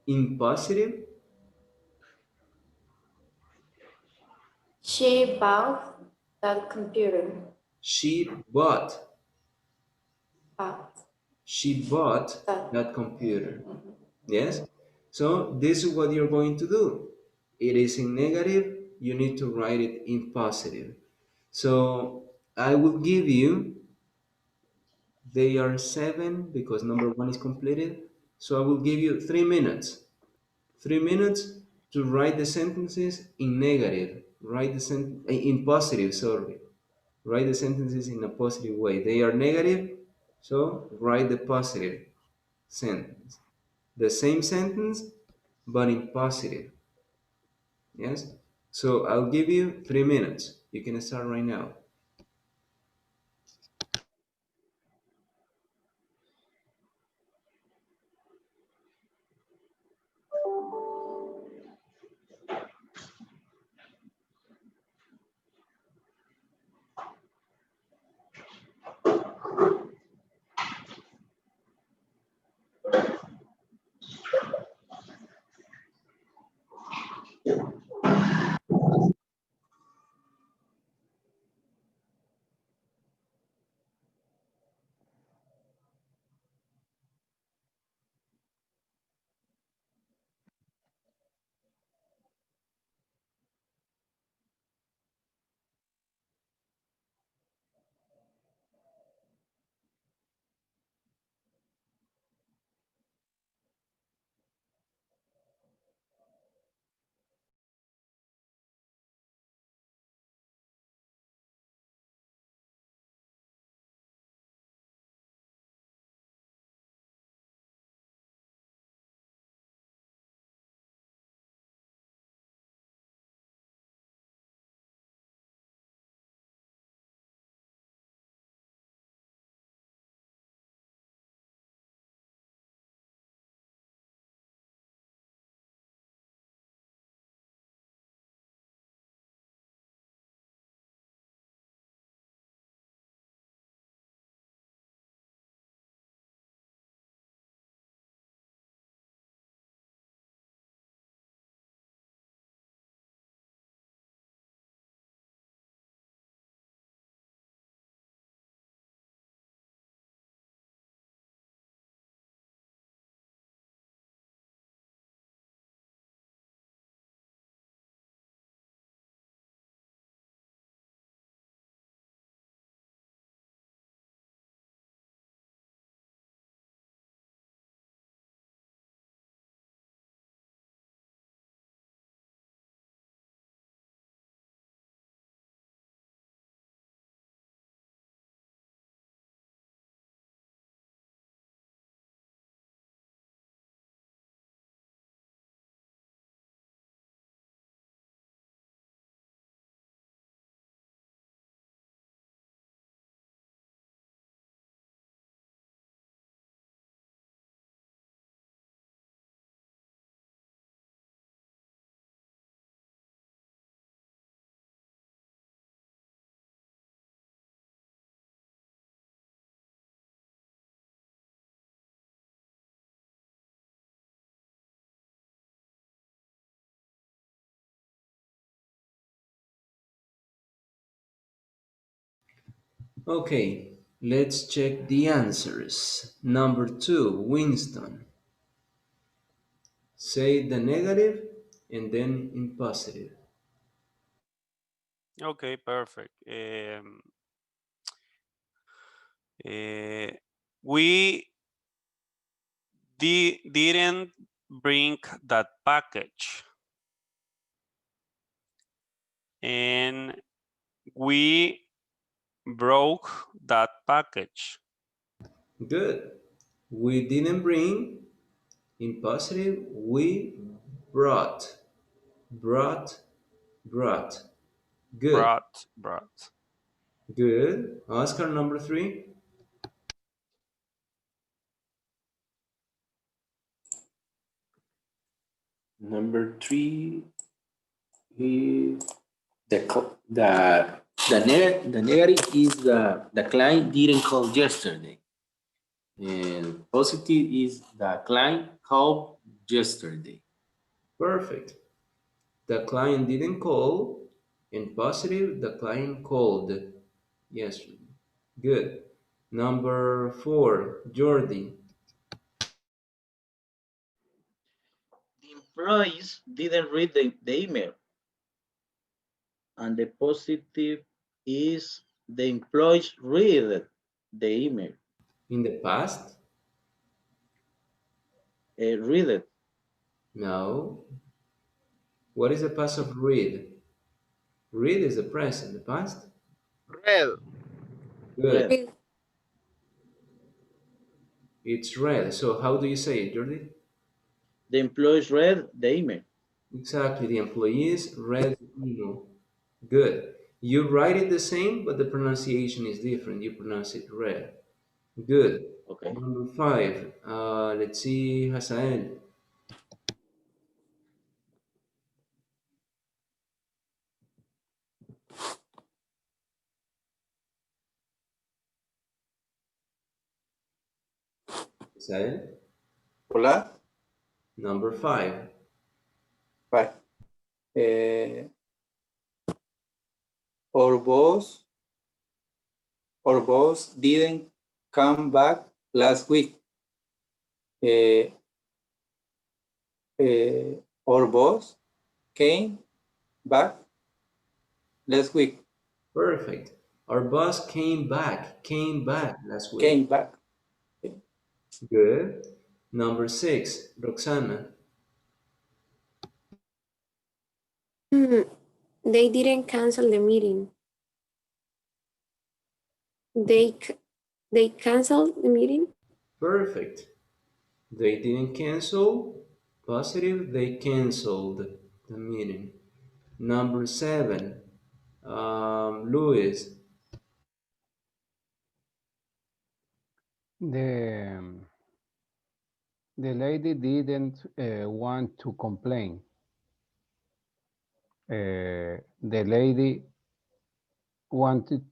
S4: In positive,
S10: She bought that computer.
S4: she bought.
S10: Bought
S4: She bought
S10: that.
S4: that computer. Yes? So this is what you're going to do. It is in negative, you need to write it in positive. So I will give you, they are 7 because number 1 is completed. So I will give you 3 minutes. 3 minutes to write the sentences in negative. Write the in positive, sorry. Write the sentences in a positive way. They are negative, so write the positive sentence. The same sentence, but in positive. Yes? So I'll give you 3 minutes. You can start right now. Okay, let's check the answers. Number 2, Winston. Say the negative and then in positive.
S15: Okay, perfect. We didn't bring that package, and we broke that package.
S4: Good. We didn't bring, in positive, we brought. Brought. Good.
S15: Brought.
S4: Good. Oscar, number 3.
S6: Number 3 is the negative is the client didn't call yesterday. And positive is the client called yesterday.
S4: Perfect. The client didn't call, and positive, the client called yesterday. Good. Number 4, Jordi.
S1: The employees didn't read the email. And the positive is the employees read the email.
S4: In the past?
S1: Read it.
S4: No. What is the past of read? Read is the present. The past?
S13: Red.
S4: Good.
S1: Read.
S4: It's read. So how do you say it, Jordi?
S1: The employees read the email.
S4: Exactly. The employees read the email. Good. You write it the same, but the pronunciation is different. You pronounce it read. Good.
S1: Okay.
S4: Number 5. Let's see, Hasael. Hasael.
S2: Hola.
S4: Number 5.
S2: Bye. Our boss didn't come back last week. Our boss came back last week.
S4: Perfect. Our boss came back last week.
S2: Came back.
S4: Good. Number 6, Roxana.
S8: They didn't cancel the meeting. They canceled the meeting.
S4: Perfect. They didn't cancel. Positive, they canceled the meeting. Number 7, Luis.
S16: The lady didn't want to complain. The lady wanted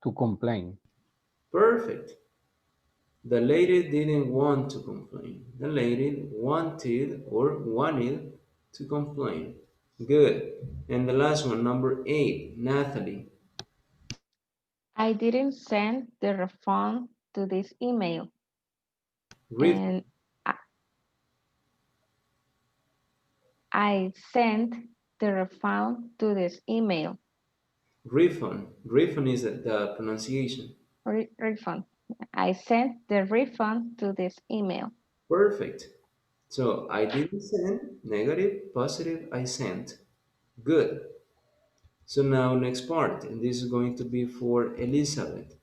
S16: to complain.
S4: Perfect. The lady didn't want to complain. The lady wanted to complain. Good. And the last one, number 8, Natalie.
S5: I didn't send the refund to this email.
S4: Refund.
S5: And I sent the refund to this email.
S4: Refund. Refund is the pronunciation.
S5: Refund. I sent the refund to this email.
S4: Perfect. So I didn't send, negative, positive, I sent. Good. So now next part, and this is going to be for Elizabeth.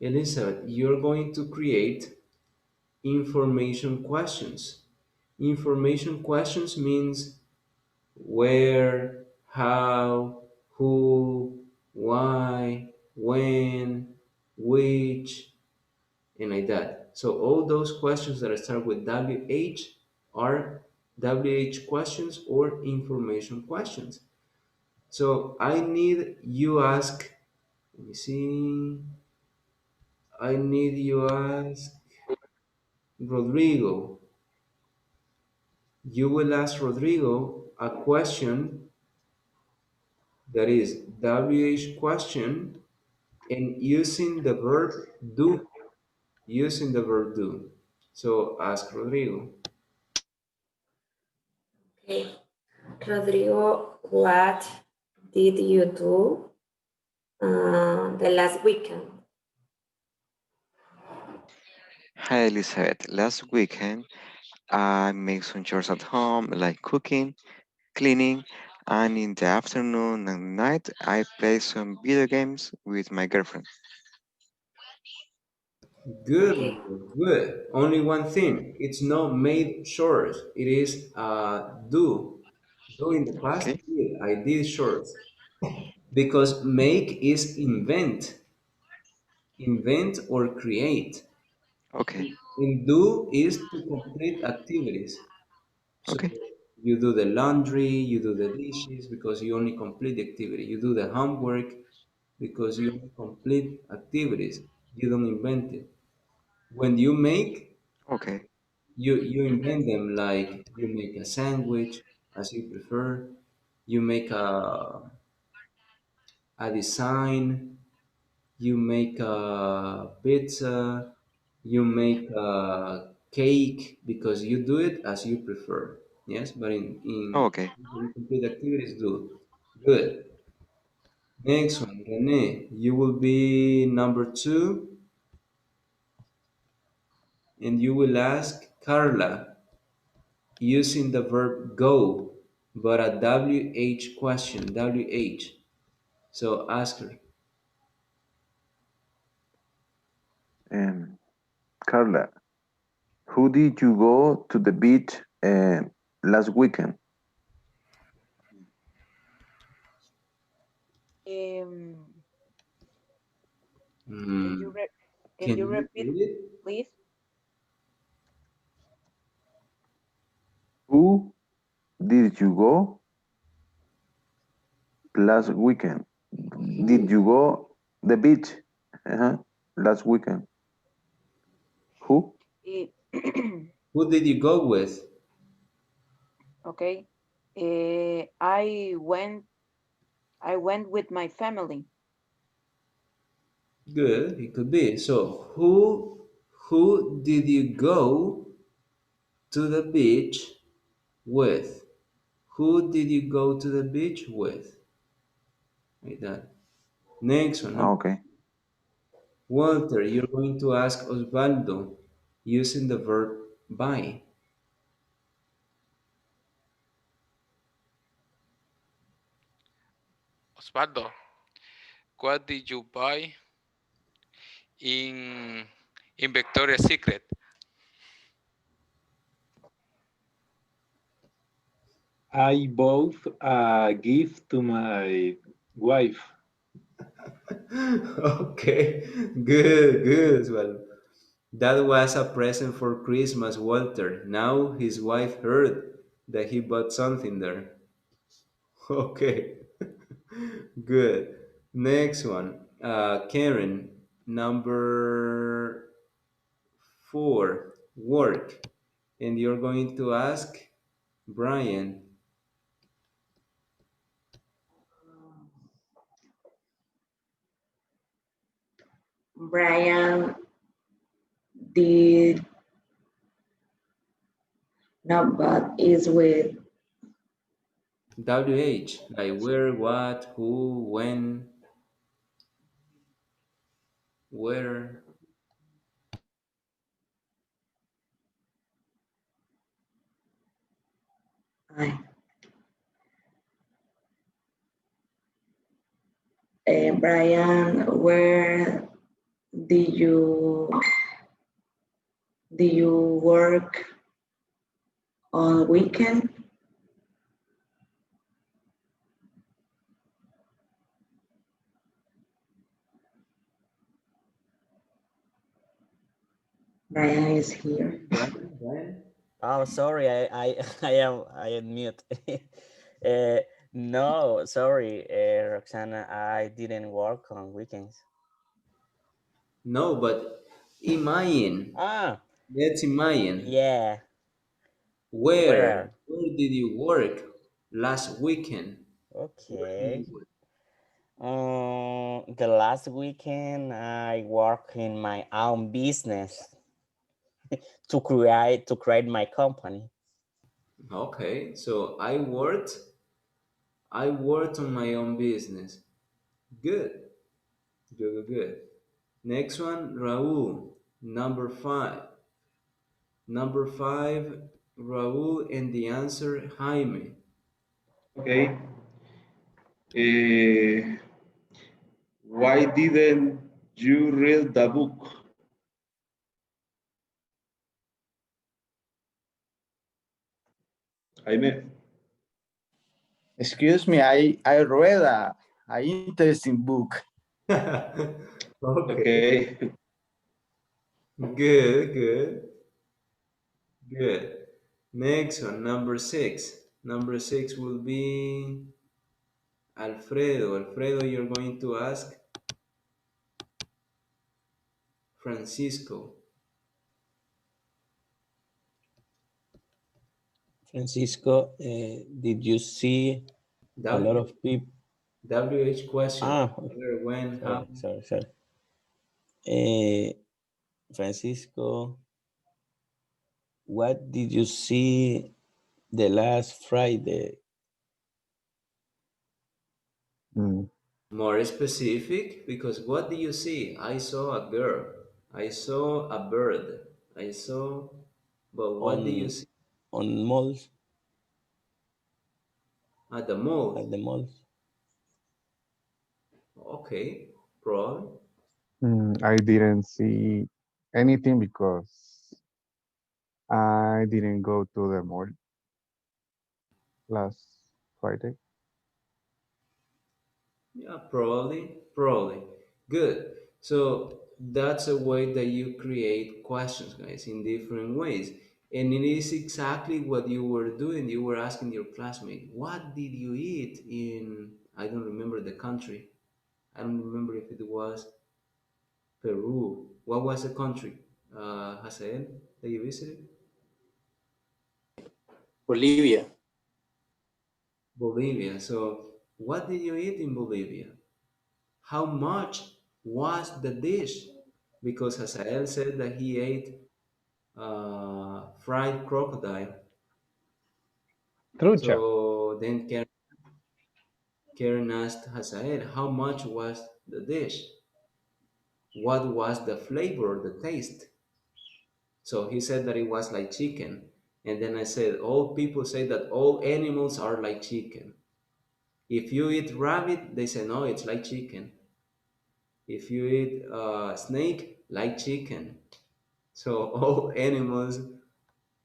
S4: Elizabeth, you're going to create information questions. Information questions means where, how, who, why, when, which, and like that. So all those questions that start with WH are WH questions or information questions. So I need you ask, let me see, I need you ask Rodrigo. You will ask Rodrigo a question that is WH question and using the verb do. Using the verb do. So ask Rodrigo.
S10: Okay. Rodrigo, what did you do the last weekend?
S11: Hi, Elizabeth. Last weekend, I made some chores at home, like cooking, cleaning, and in the afternoon and night, I played some video games with my girlfriend.
S4: Good,
S10: Okay.
S4: good. Only one thing. It's not made chores. It is do. Do in the past,
S11: Okay,
S4: I did chores. Because make is invent. Invent or create.
S11: okay.
S4: And do is to complete activities. So
S11: Okay.
S4: you do the laundry, you do the dishes because you only complete the activity. You do the homework because you only complete activities. You don't invent it. When you make,
S11: Okay.
S4: you invent them, like you make a sandwich as you prefer. You make a design. You make a pizza. You make a cake because you do it as you prefer. Yes, but in
S11: Okay.
S4: complete activities, do good. Next one, Rene, you will be number 2, and you will ask Carla using the verb go, but a WH question, WH. So ask her.
S11: Carla, who did you go to the beach last weekend?
S7: Um, can
S4: Hmm.
S7: you re can
S4: Can
S7: you
S4: you
S7: repeat,
S4: read it?
S7: please?
S11: Who did you go last weekend? Did
S4: Who?
S11: you go the beach last weekend? Who?
S7: Eh,
S4: Who did you go with?
S7: okay. I went with my family.
S4: Good, it could be. So who did you go to the beach with? Who did you go to the beach with? Like that. Next one.
S11: Okay.
S4: Walter, you're going to ask Osvaldo using the verb buy.
S17: Osvaldo, what did you buy in Victoria's Secret?
S12: I bought a gift to my wife.
S4: Okay, good. Well, that was a present for Christmas, Walter. Now his wife heard that he bought something there. Okay, good. Next one, Karen, number 4, work. And you're going to ask Brian.
S9: Brian did not, but is with
S4: WH, like where, what, who, when, where.
S9: Brian. Where did you work on weekend? Brian is here.
S4: Brian?
S3: Oh, sorry, I am mute. No, sorry, Roxana, I didn't work on weekends.
S4: No, but imagine.
S3: Ah,
S4: Let's imagine.
S3: yeah.
S4: Where?
S3: Where?
S4: Where did you work last weekend? Where did you
S3: Okay.
S4: work?
S3: The last weekend I work in my own business to create my company.
S4: Okay, so I worked on my own business. Good. Good. Next one, Raul, number 5. Number 5, Raul, and the answer, Jaime.
S12: Okay. Uh, why didn't you read the book? Jaime.
S13: Excuse me, I read a interesting book.
S4: Okay.
S12: Okay.
S4: Good, good, good. Next one, number 6. Number 6 will be Alfredo. Alfredo, you're going to ask Francisco.
S3: Francisco, did you see a lot of people?
S4: WH question.
S3: Ah,
S4: Where, when, how?
S3: sorry. Francisco, what did you see the last Friday?
S4: More specific, because what do you see? I saw a girl. I saw a bird. I saw, but what do you see?
S3: On malls?
S4: At the mall.
S3: At the malls.
S4: Okay, probably.
S13: I didn't see anything because I didn't go to the mall last Friday.
S4: Yeah, probably. Good. So that's a way that you create questions, guys, in different ways. And it is exactly what you were doing. You were asking your classmate, what did you eat in, I don't remember the country. I don't remember if it was Peru. What was the country, Hasael, that you visited?
S2: Bolivia.
S4: Bolivia. So what did you eat in Bolivia? How much was the dish? Because Hasael said that he ate fried crocodile.
S13: Trucha.
S4: So then Karen asked Hasael, how much was the dish? What was the flavor, the taste? So he said that it was like chicken. And then I said, all people say that all animals are like chicken. If you eat rabbit, they say, no, it's like chicken. If you eat snake, like chicken. So all animals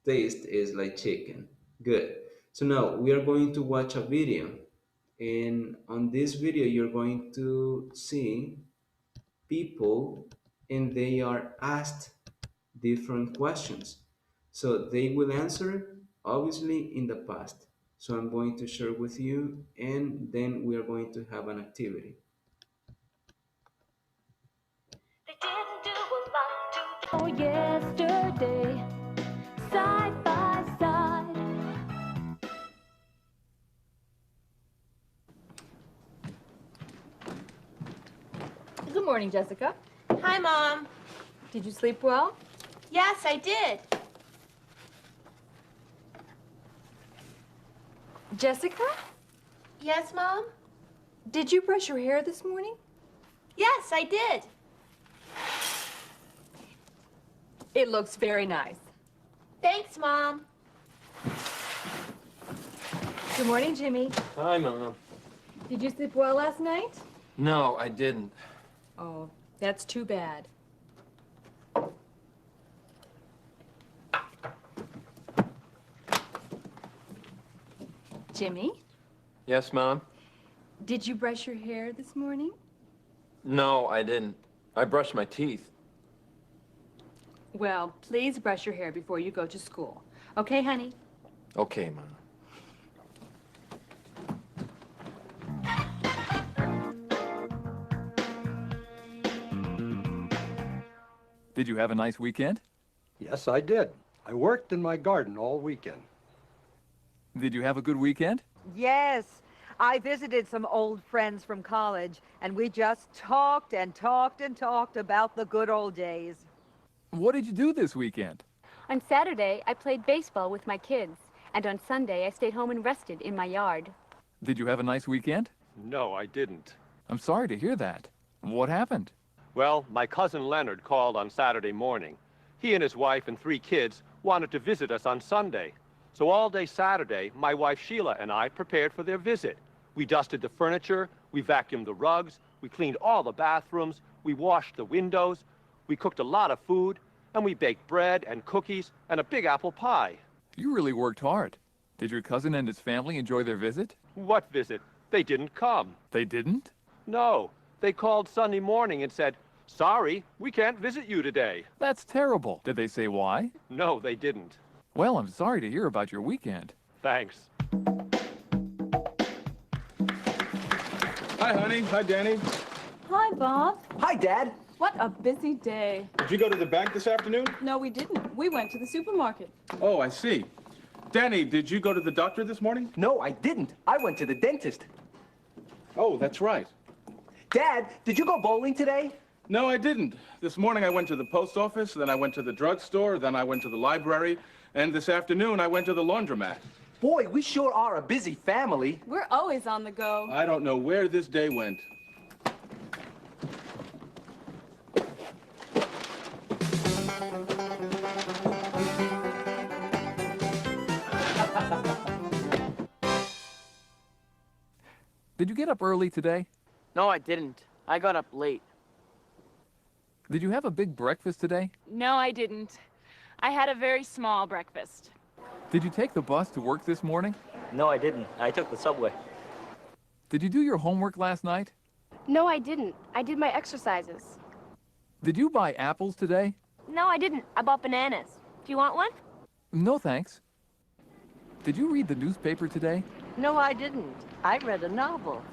S4: taste is like chicken. Good. So now we are going to watch a video. And on this video, you're going to see people and they are asked different questions. So they will answer obviously in the past. So I'm going to share with you and then we are going to have an activity.
S18: Oh, yesterday, side by side.
S19: Good morning, Jessica.
S20: Hi, Mom.
S19: Did you sleep well?
S20: Yes, I did.
S19: Jessica,
S20: Yes, Mom?
S19: did you brush your hair this morning?
S20: Yes, I did.
S19: It looks very nice.
S20: Thanks, Mom.
S19: Good morning, Jimmy.
S21: Hi, Mom.
S19: Did you sleep well last night?
S21: No, I didn't.
S19: Oh, that's too bad. Jimmy,
S21: Yes, Mom?
S19: did you brush your hair this morning?
S21: No, I didn't. I brushed my teeth.
S19: Well, please brush your hair before you go to school. Okay, honey?
S21: Okay, Mom.
S22: Did you have a nice weekend?
S23: Yes, I did. I worked in my garden all weekend.
S22: Did you have a good weekend?
S24: Yes, I visited some old friends from college, and we just talked and talked and talked about the good old days.
S22: What did you do this weekend?
S25: On Saturday, I played baseball with my kids, and on Sunday, I stayed home and rested in my yard.
S22: Did you have a nice weekend?
S23: No, I didn't.
S22: I'm sorry to hear that. What happened?
S23: Well, my cousin Leonard called on Saturday morning. He and his wife and 3 kids wanted to visit us on Sunday. So all day Saturday, my wife Sheila and I prepared for their visit. We dusted the furniture, we vacuumed the rugs, we cleaned all the bathrooms, we washed the windows, we cooked a lot of food, and we baked bread and cookies and a big apple pie.
S22: You really worked hard. Did your cousin and his family enjoy their visit?
S23: What visit? They didn't come.
S22: They didn't?
S23: No. They called Sunday morning and said, Sorry, we can't visit you today.
S22: That's terrible. Did they say why?
S23: No, they didn't.
S22: Well, I'm sorry to hear about your weekend.
S23: Thanks.
S1: Hi, honey. Hi, Danny.
S6: Hi, Bob.
S1: Hi, Dad.
S6: What a busy day.
S1: Did you go to the bank this afternoon?
S6: No, we didn't. We went to the supermarket.
S1: Oh, I see. Danny, did you go to the doctor this morning?
S8: No, I didn't. I went to the dentist.
S1: Oh, that's right.
S8: Dad, did you go bowling today?
S1: No, I didn't. This morning I went to the post office, then I went to the drugstore, then I went to the library, and this afternoon I went to the laundromat.
S8: Boy, we sure are a busy family.
S6: We're always on the go.
S1: I don't know where this day went.
S22: Did you get up early today?
S14: No, I didn't. I got up late.
S22: Did you have a big breakfast today?
S25: No, I didn't. I had a very small breakfast.
S22: Did you take the bus to work this morning?
S8: No, I didn't. I took the subway.
S22: Did you do your homework last night?
S25: No, I didn't. I did my exercises.
S22: Did you buy apples today?
S25: No, I didn't. I bought bananas. Do you want one?
S22: No, thanks. Did you read the newspaper today?
S15: No, I didn't. I read a novel.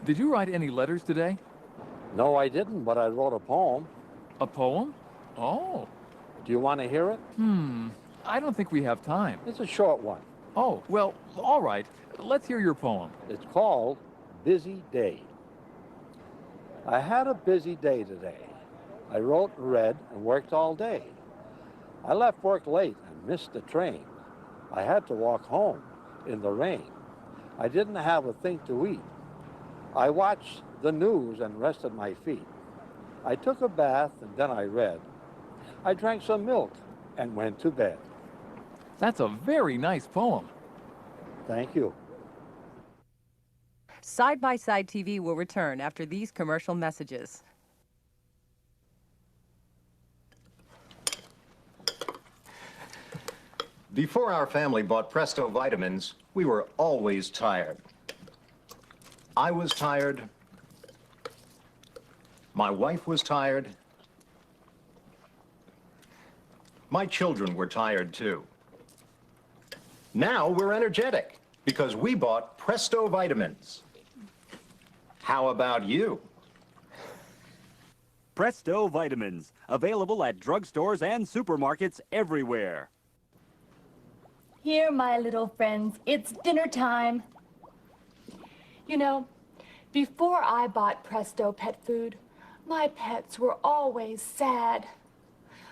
S22: Did you write any letters today?
S26: No, I didn't, but I wrote a poem.
S22: A poem? Oh.
S26: Do you want to hear it?
S22: I don't think we have time.
S26: It's a short one.
S22: Oh, well, all right. Let's hear your poem.
S26: It's called Busy Day. I had a busy day today. I wrote and read and worked all day. I left work late and missed the train. I had to walk home in the rain. I didn't have a thing to eat. I watched the news and rested my feet. I took a bath and then I read. I drank some milk and went to bed.
S22: That's a very nice poem.
S26: Thank you.
S27: Side by Side TV will return after these commercial messages.
S28: Before our family bought Presto vitamins, we were always tired. I was tired. My wife was tired. My children were tired too. Now we're energetic because we bought Presto vitamins. How about you?
S29: Presto vitamins, available at drugstores and supermarkets everywhere.
S30: Here, my little friends, it's dinner time. You know, before I bought Presto pet food, my pets were always sad.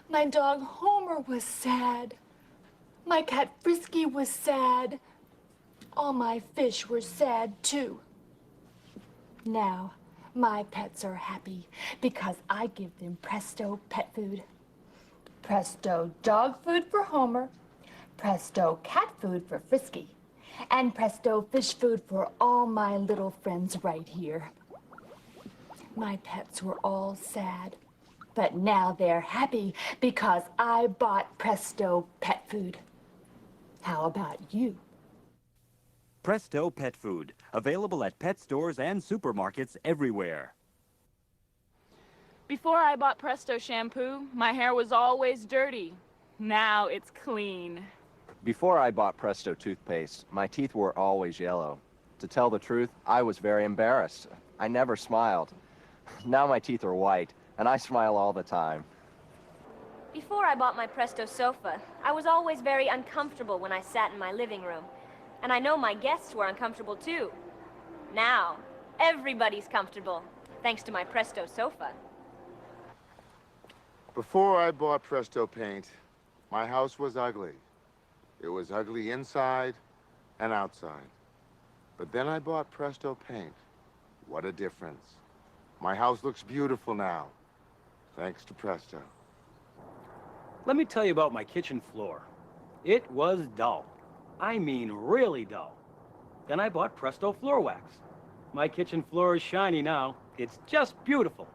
S30: My dog Homer was sad. My cat Frisky was sad. All my fish were sad too. Now, my pets are happy because I give them Presto pet food. Presto dog food for Homer, Presto cat food for Frisky, and Presto fish food for all my little friends right here. My pets were all sad, but now they're happy because I bought Presto pet food. How about you?
S29: Presto pet food, available at pet stores and supermarkets everywhere.
S25: Before I bought Presto shampoo, my hair was always dirty. Now it's clean.
S31: Before I bought Presto toothpaste, my teeth were always yellow. To tell the truth, I was very embarrassed. I never smiled. Now my teeth are white, and I smile all the time.
S32: Before I bought my Presto sofa, I was always very uncomfortable when I sat in my living room. And I know my guests were uncomfortable too. Now, everybody's comfortable, thanks to my Presto sofa.
S33: Before I bought Presto paint, my house was ugly. It was ugly inside and outside. But then I bought Presto paint. What a difference. My house looks beautiful now, thanks to Presto.
S8: Let me tell you about my kitchen floor. It was dull. I mean really dull. Then I bought Presto floor wax. My kitchen floor is shiny now. It's just beautiful.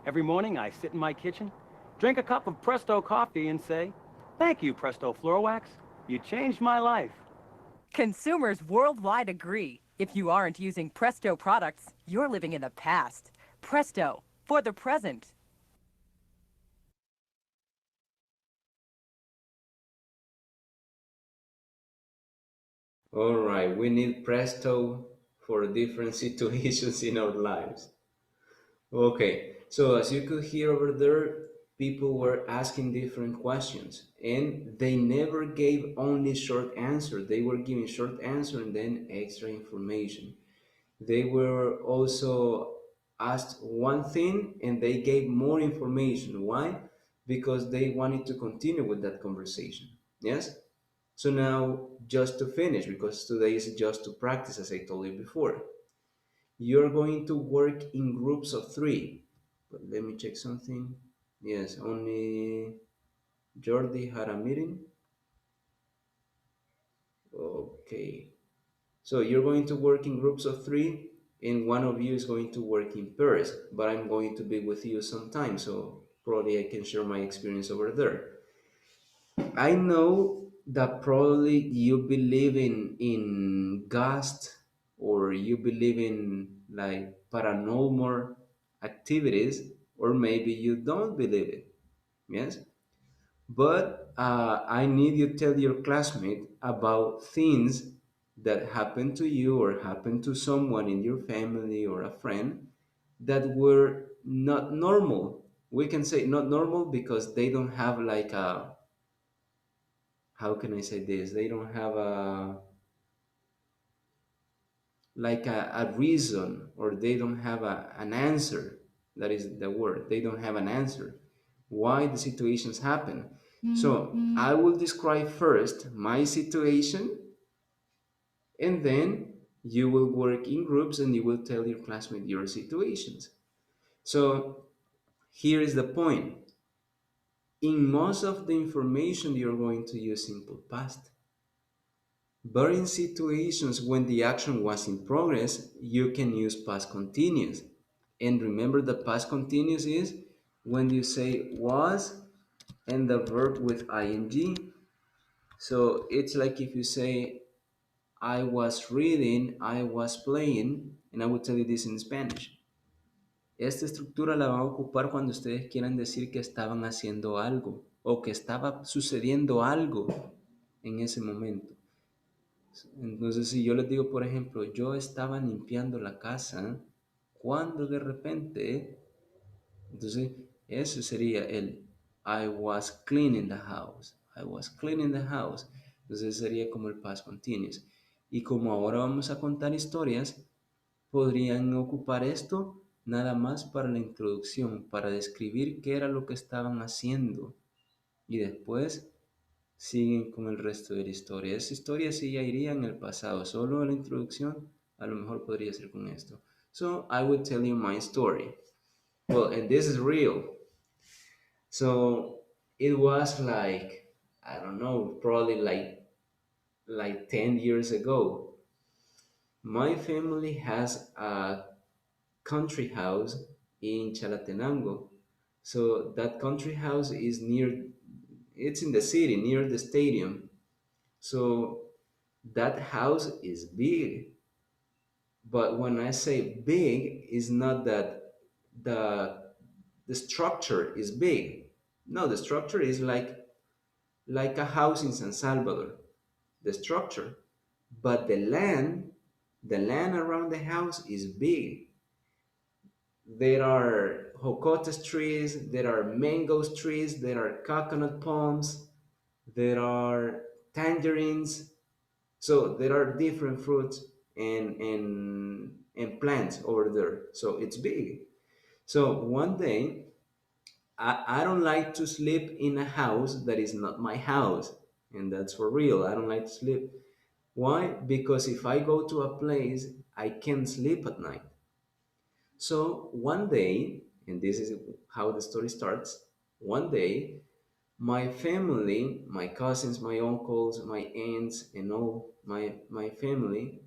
S8: Every morning I sit in my kitchen, drink a cup of Presto coffee and say, "Thank you, Presto floor wax. You changed my life."
S27: Consumers worldwide agree. If you aren't using Presto products, you're living in the past. Presto, for the present.
S2: All right, we need Presto for different situations in our lives. Okay, so as you could hear over there, people were asking different questions and they never gave only short answer. They were giving short answer and then extra information. They were also asked one thing and they gave more information. Why? Because they wanted to continue with that conversation. Yes? So now, just to finish, because today is just to practice, as I told you before, you're going to work in groups of three. But let me check something. Yes, only Jordi had a meeting. Okay. So you're going to work in groups of three, and one of you is going to work in pairs, but I'm going to be with you sometime, so probably I can share my experience over there. I know that probably you believe in ghost or you believe in like paranormal activities, or maybe you don't believe it. Yes, but I need you to tell your classmate about things that happened to you or happened to someone in your family or a friend that were not normal. We can say not normal because they don't have like a, how can I say this? They don't have a like a reason, or they don't have an answer. That is the word. They don't have an answer why the situations happen. So I will describe first my situation, and then you will work in groups and you will tell your classmate your situations. So here is the point. In most of the information, you're going to use simple past. But in situations when the action was in progress, you can use past continuous. And remember, the past continuous is when you say was and the verb with ing. So it's like if you say, I was reading, I was playing, and I will tell you this in Spanish. Esta estructura la van a ocupar cuando ustedes quieran decir que estaban haciendo algo o que estaba sucediendo algo en ese momento. Entonces, si yo les digo, por ejemplo, yo estaba limpiando la casa cuando de repente, entonces ese sería el I was cleaning the house. I was cleaning the house. Entonces sería como el past continuous. Y como ahora vamos a contar historias, podrían ocupar esto nada más para la introducción, para describir qué era lo que estaban haciendo. Y después siguen con el resto de la historia. Esa historia sí ya iría en el pasado, solo la introducción a lo mejor podría ser con esto. So I will tell you my story. Well, and this is real. So it was like, I don't know, probably like 10 years ago. My family has a country house in Chalatenango. So that country house is near, it's in the city, near the stadium. So that house is big. But when I say big, it's not that the the structure is big. No, the structure is like a house in San Salvador. The structure, but the land around the house is big. There are jocotes trees, there are mangoes trees, there are coconut palms, there are tangerines. So there are different fruits and plants over there. So it's big. So one day, I don't like to sleep in a house that is not my house. And that's for real. I don't like to sleep. Why? Because if I go to a place, I can't sleep at night. So one day, and this is how the story starts, one day, my family, my cousins, my uncles, my aunts, and all my family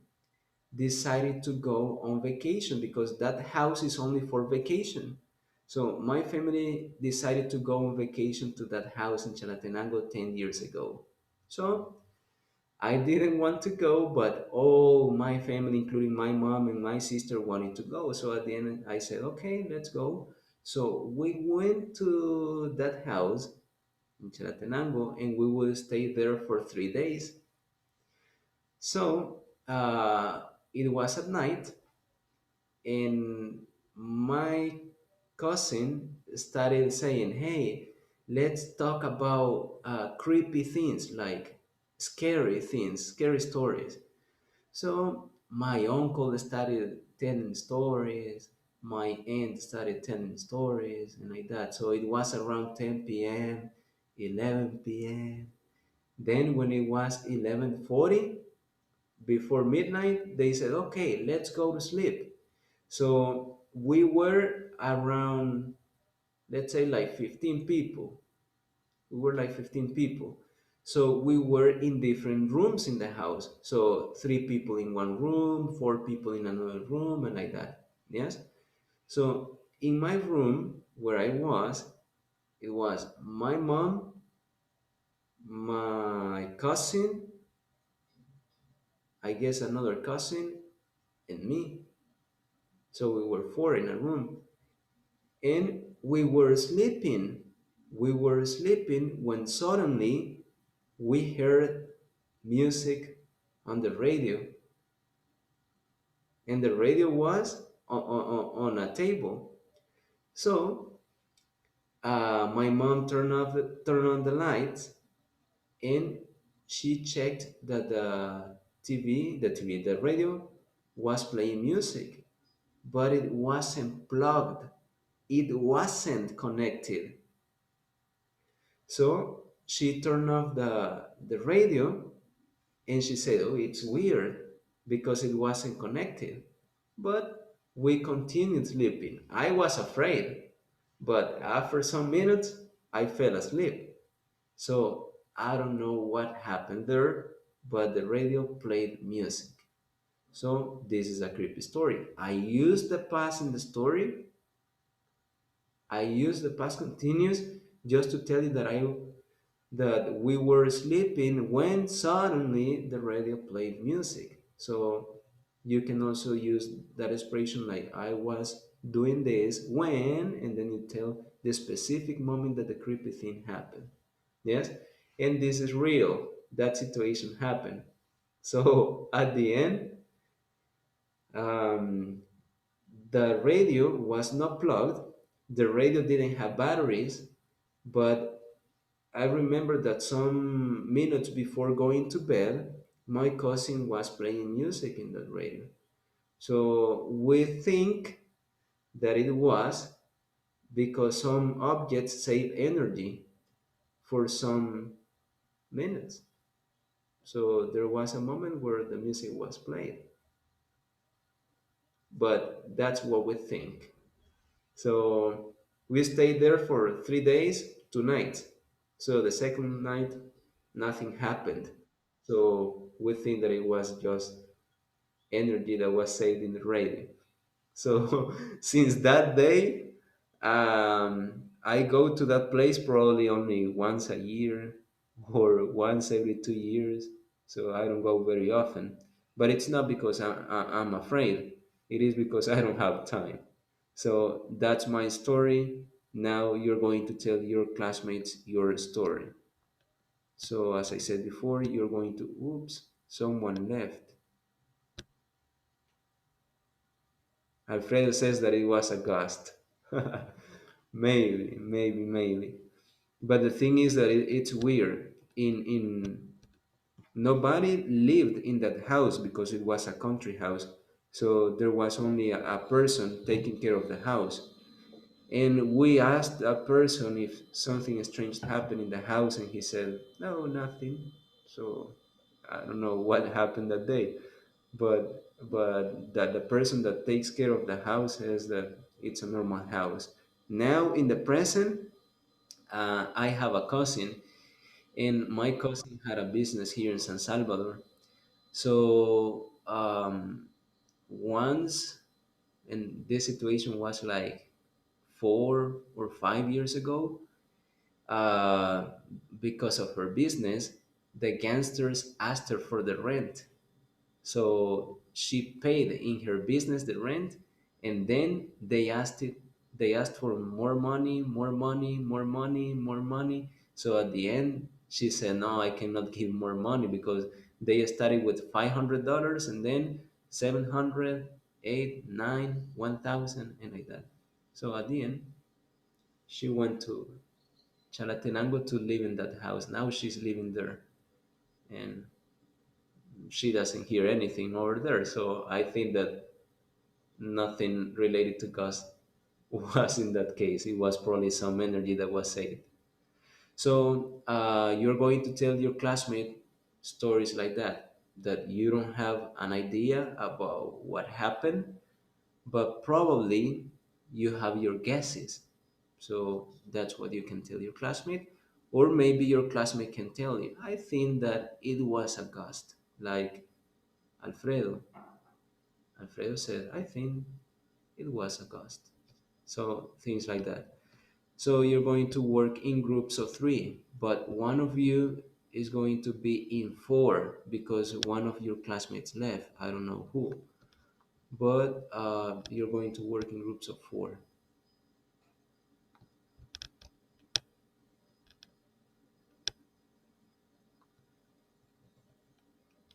S2: decided to go on vacation because that house is only for vacation. So my family decided to go on vacation to that house in Chalatenango 10 years ago. So I didn't want to go, but all my family, including my mom and my sister, wanted to go. So at the end, I said, okay, let's go. So we went to that house in Chalatenango and we will stay there for 3 days. So it was at night, and my cousin started saying, "Hey, let's talk about creepy things, like scary things, scary stories." So my uncle started telling stories, my aunt started telling stories, and like that. So it was around 10 p.m., 11 p.m. Then when it was 11:40, before midnight, they said, "Okay, let's go to sleep." So we were around, let's say, like 15 people. We were like 15 people. So we were in different rooms in the house. So three people in one room, four people in another room, and like that. Yes. So in my room where I was, it was my mom, my cousin, I guess another cousin, and me. So we were four in a room. And we were sleeping. We were sleeping when suddenly we heard music on the radio, and the radio was on a table. So my mom turned on the lights, and she checked that the radio was playing music, but it wasn't plugged. It wasn't connected. So she turned off the radio, and she said, "Oh, it's weird because it wasn't connected." But we continued sleeping. I was afraid, but after some minutes, I fell asleep. So I don't know what happened there, but the radio played music. So this is a creepy story. I used the past in the story. I used the past continuous just to tell you that we were sleeping when suddenly the radio played music. So you can also use that expression like I was doing this when, and then you tell the specific moment that the creepy thing happened. Yes? And this is real. That situation happened. So at the end, um, the radio was not plugged. The radio didn't have batteries, but I remember that some minutes before going to bed, my cousin was playing music in the radio. So we think that it was because some objects save energy for some minutes. So there was a moment where the music was played, but that's what we think. So we stayed there for 3 days, 2 nights. So the second night, nothing happened. So we think that it was just energy that was saved in the radio. So since that day, I go to that place probably only once a year or once every 2 years. So I don't go very often. But it's not because I'm afraid. It is because I don't have time. So that's my story. Now you're going to tell your classmates your story. So as I said before, you're going to, oops, someone left. Alfredo says that it was a ghost. Maybe. But the thing is that it's weird. In nobody lived in that house because it was a country house. So there was only a person taking care of the house. And we asked that person if something strange happened in the house, and he said, "No, nothing." So I don't know what happened that day, but that the person that takes care of the house says that it's a normal house. Now in the present, I have a cousin, and my cousin had a business here in San Salvador. So once, and this situation was like 4 or 5 years ago, uh, because of her business, the gangsters asked her for the rent. So she paid in her business the rent, and then they asked it. They asked for more money, more money, more money, more money. So at the end, she said, "No, I cannot give more money because they started with $500 and then 700, 8, 9, 1,000, and like that." So at the end, she went to Chalatenango to live in that house. Now she's living there, and she doesn't hear anything over there. So I think that nothing related to ghost was in that case. It was probably some energy that was saved. So you're going to tell your classmate stories like that, that you don't have an idea about what happened, but probably you have your guesses. So that's what you can tell your classmate. Or maybe your classmate can tell you, I think that it was a ghost, like Alfredo. Alfredo said, I think it was a ghost. So things like that. So you're going to work in groups of three, but one of you is going to be in four because one of your classmates left. I don't know who, but you're going to work in groups of four.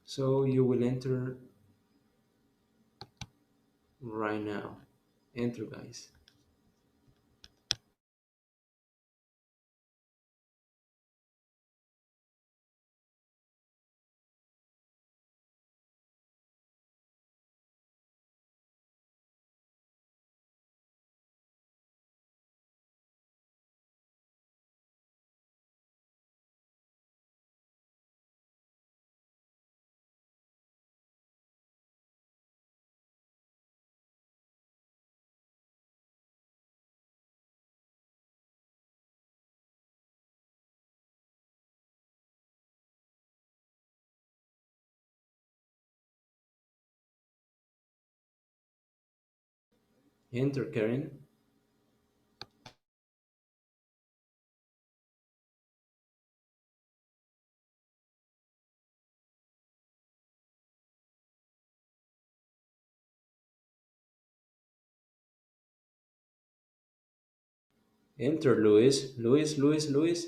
S2: So you will enter right now. Enter, guys. Enter, Karen. Enter, Luis. Luis, Luis, Luis.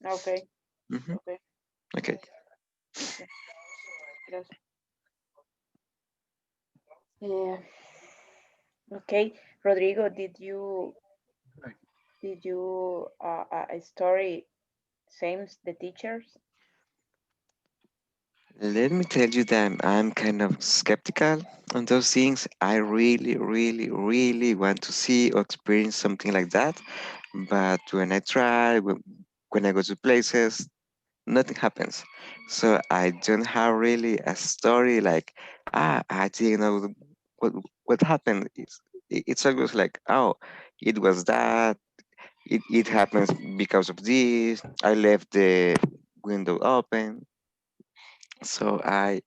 S3: Okay.
S4: Mhm.
S3: Okay.
S4: Okay.
S3: Okay. Gracias. Yeah. Okay, Rodrigo, did you a story same the teachers?
S4: Let me tell you that I'm kind of skeptical on those things. I really, really, really want to see or experience something like that. But when I try, when I go to places, nothing happens. So I don't have really a story like, I didn't know what what happened. It's always like, oh, it was that. It happens because of this. I left the window open. So I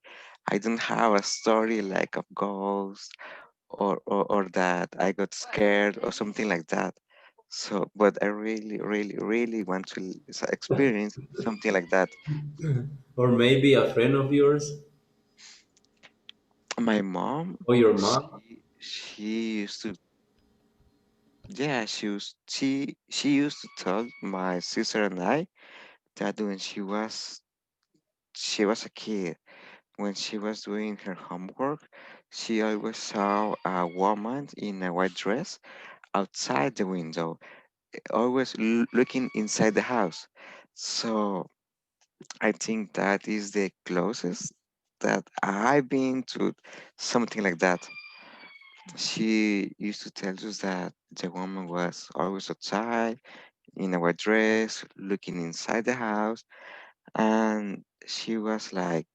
S4: don't have a story like of ghosts or that I got scared or something like that. So, but I really, really, really want to experience something like that.
S2: Or maybe a friend of yours
S4: My mom,
S2: or your mom.
S4: she used to, yeah, she used to tell my sister and I that when she was a kid, when she was doing her homework, she always saw a woman in a white dress outside the window, always looking inside the house. So I think that is the closest that I've been to something like that. She used to tell us that the woman was always outside in a white dress, looking inside the house, and she was like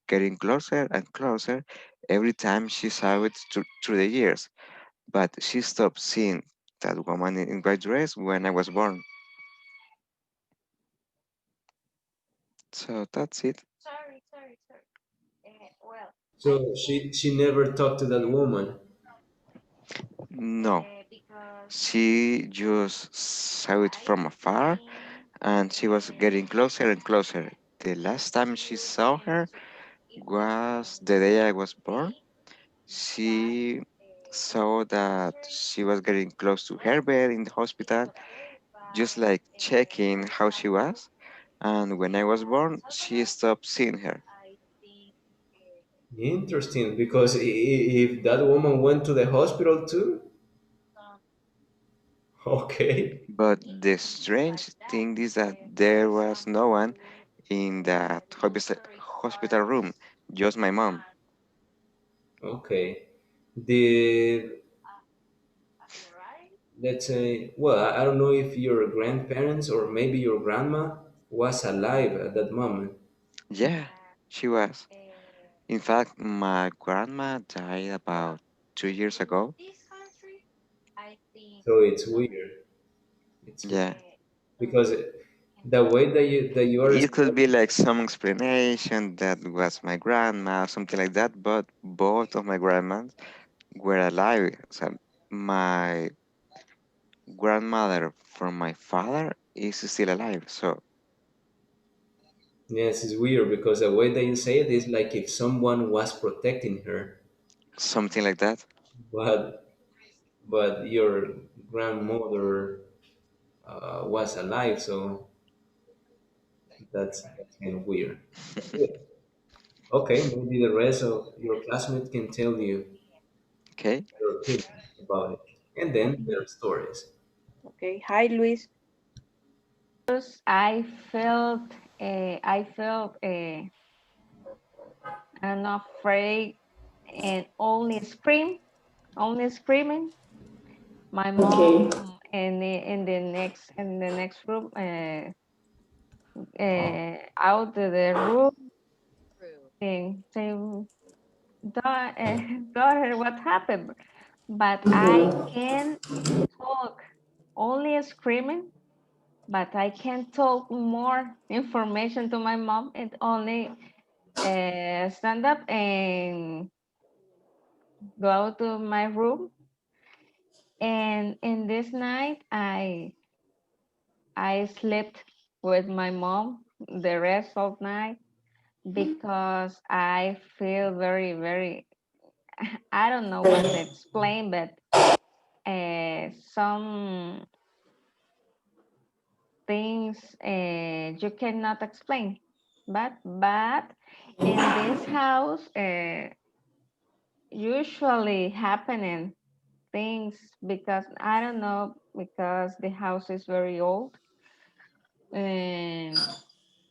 S4: getting closer and closer every time she saw it through the years. But she stopped seeing that woman in white dress when I was born. So that's it.
S32: Sorry. Well, I
S2: So
S32: think
S2: she never talked to that woman.
S4: No.
S32: because
S4: She just saw it from afar, and she was getting closer and closer. The last time she saw her was the day I was born. She saw that she was getting close to her bed in the hospital, just like checking how she was. And when I was born, she stopped seeing her.
S2: Interesting, because if that woman went to the hospital too, okay.
S4: But the strange thing is that there was no one in that hospital room, just my mom.
S2: Okay. Did, let's say, well, I don't know if your grandparents or maybe your grandma was alive at that moment.
S4: Yeah, she was. In fact, my grandma died about 2 years ago.
S2: So it's weird. It's weird.
S4: Yeah.
S2: Because the way that you are
S4: It could be
S2: explaining,
S4: like some explanation that was my grandma, something like that, but both of my grandmas were alive. So my grandmother from my father is still alive, so
S2: yes, it's weird because the way that you say it is like if someone was protecting her,
S4: something like that.
S2: but your grandmother was alive, so that's kind of weird. But good. Okay, maybe the rest of your classmates can tell you
S4: Okay.
S2: their opinion about it, and then their stories.
S3: Okay. Hi, Luis.
S5: I felt, I'm not afraid and only screaming. My
S30: Okay.
S5: mom in the next room, out of the room and say, daughter, what happened? But I can talk, only screaming, but I can talk more information to my mom and only stand up and go to my room. And in this night, I slept with my mom the rest of night because I feel very, very, I don't know what to explain, but some things you cannot explain. But in this house, usually happening things because I don't know, because the house is very old and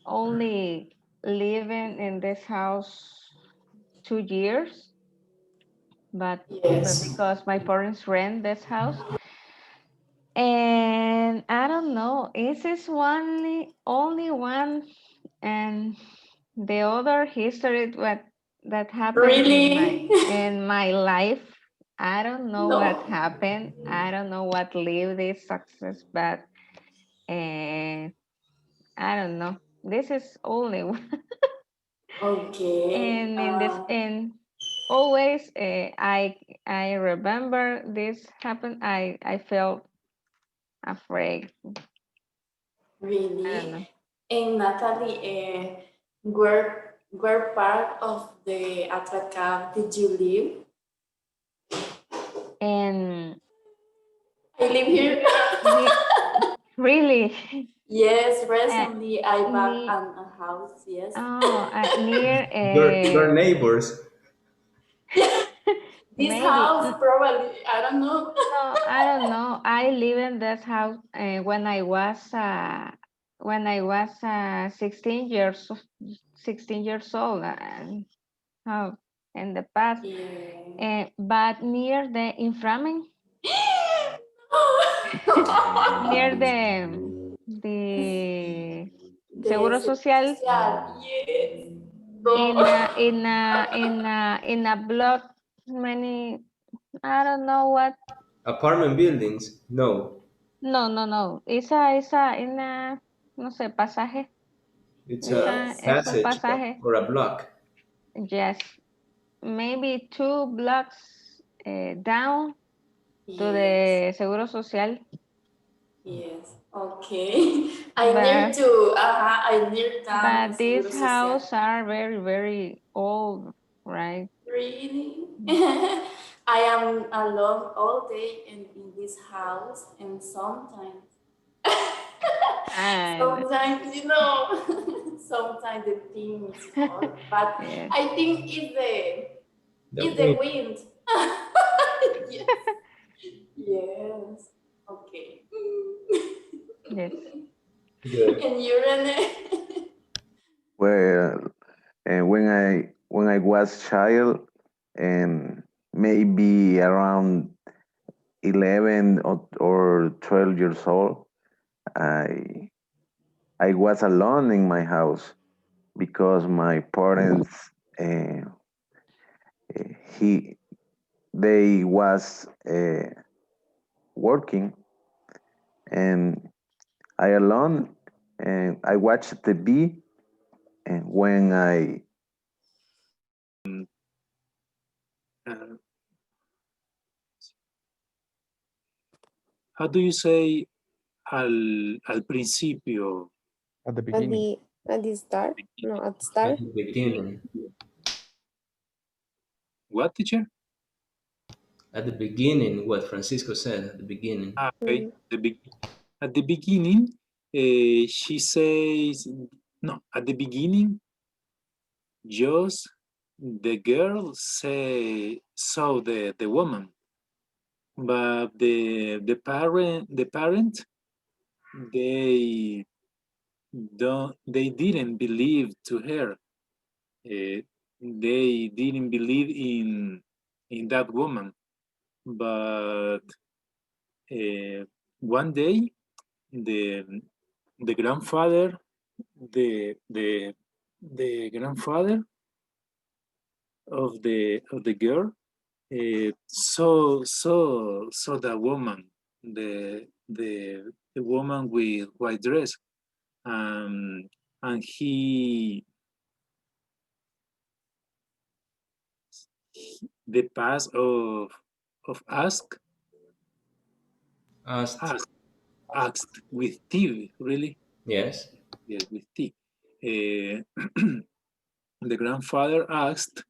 S5: only living in this house 2 years, but
S30: Yes.
S5: because my parents rent this house, and I don't know, this is only one, and the other history that happened
S30: Really?
S5: in my life. I don't know what
S30: No.
S5: happened. I don't know what lead this success, but uh, I don't know. This is only one.
S30: Okay.
S5: And in this, and always I remember this happened. I felt afraid. I don't
S30: Really?
S5: know.
S30: And Natalie, where part of the Atracan did you live?
S5: And
S30: I live here.
S5: really,
S30: Yes,
S5: uh,
S30: recently I bought
S5: ne
S30: a house. Yes.
S5: near
S2: Your neighbors.
S30: This
S5: maybe
S30: house probably, I don't know.
S5: no, I don't know. I live in this house when I was 16 years old. How in the past,
S30: Yeah.
S5: but near the inframen, near the
S30: The
S5: Seguro Social,
S30: social, yes. No.
S5: in a block, many, I don't know what.
S2: Apartment buildings? No,
S5: No. Esa en la, no sé, pasaje.
S2: it's a
S5: Esa
S30: Yes.
S5: es un
S2: passage
S5: pasaje.
S2: or a block.
S5: Yes, maybe 2 blocks down. to the Seguro Social.
S7: Yes. Okay.
S5: But,
S7: I near tanto
S5: but these
S7: Seguro Social.
S5: houses are very, very old, right?
S7: Really? I am alone all day in this house, and sometimes,
S5: And
S7: sometimes, sometimes the thing is hard. But
S5: yeah.
S7: I think it's the wind. Yes. Yes. Okay.
S5: Yes.
S2: Good.
S7: And you, Rene?
S9: Well, when I was child, and maybe around 11 or 12 years old, I I was alone in my house because my parents uh, he they was working, and I alone, and I watched TV, and when I
S10: Uh, how do you say al principio?
S11: At the beginning.
S12: At the start? No, at start?
S2: At the beginning.
S10: What, teacher?
S2: At the beginning, what Francisco said at the beginning.
S10: Okay. At the beginning, she says, no, at the beginning, just the girl saw the woman, but the parent they didn't believe to her. They didn't believe in that woman, but one day the grandfather the the the grandfather of the girl saw the woman, the woman with white dress, and the pass of asked with T, really.
S2: Yes.
S10: Yes, with T. The grandfather asked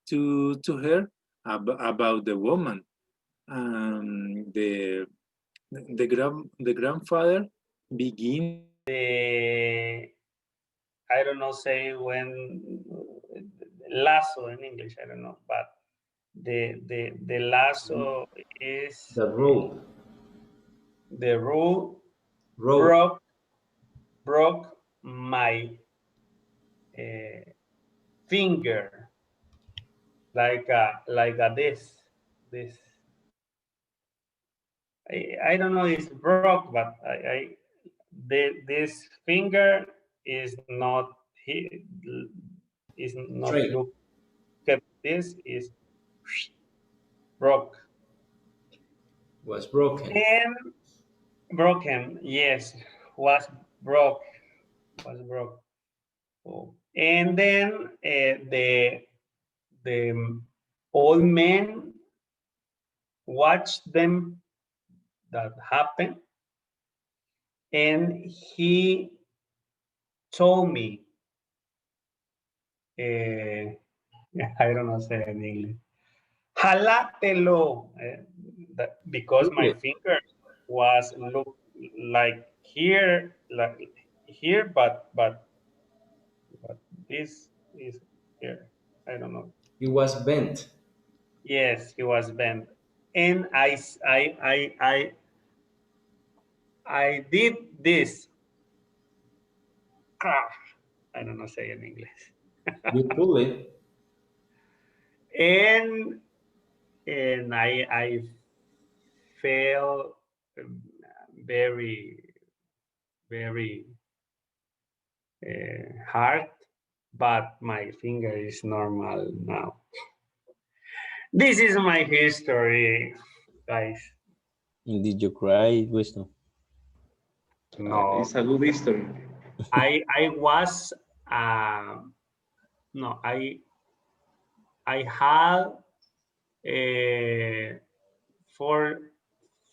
S10: to her about the woman. The grandfather begin
S13: I don't know say when lasso in English, I don't know, but the lasso is
S2: the rope.
S13: The rope
S2: Rope.
S13: broke my finger like this. I don't know if it's broke, but this finger is not
S2: Straight.
S13: look at this is broke.
S2: Was broken.
S13: And broken, yes, was broke. Oh. And then the old man watched them that happen, and he told me, I don't know say in English, jalátelo, because my finger was look like here, but this is here. I don't know.
S2: It was bent.
S13: Yes, he was bent, and I did this. I don't know say in English.
S2: You pull it.
S13: and I feel very hard, but my finger is normal now. This is my history, guys.
S16: And did you cry, Wisdom?
S13: No,
S11: It's a good history.
S13: I was no, I had 4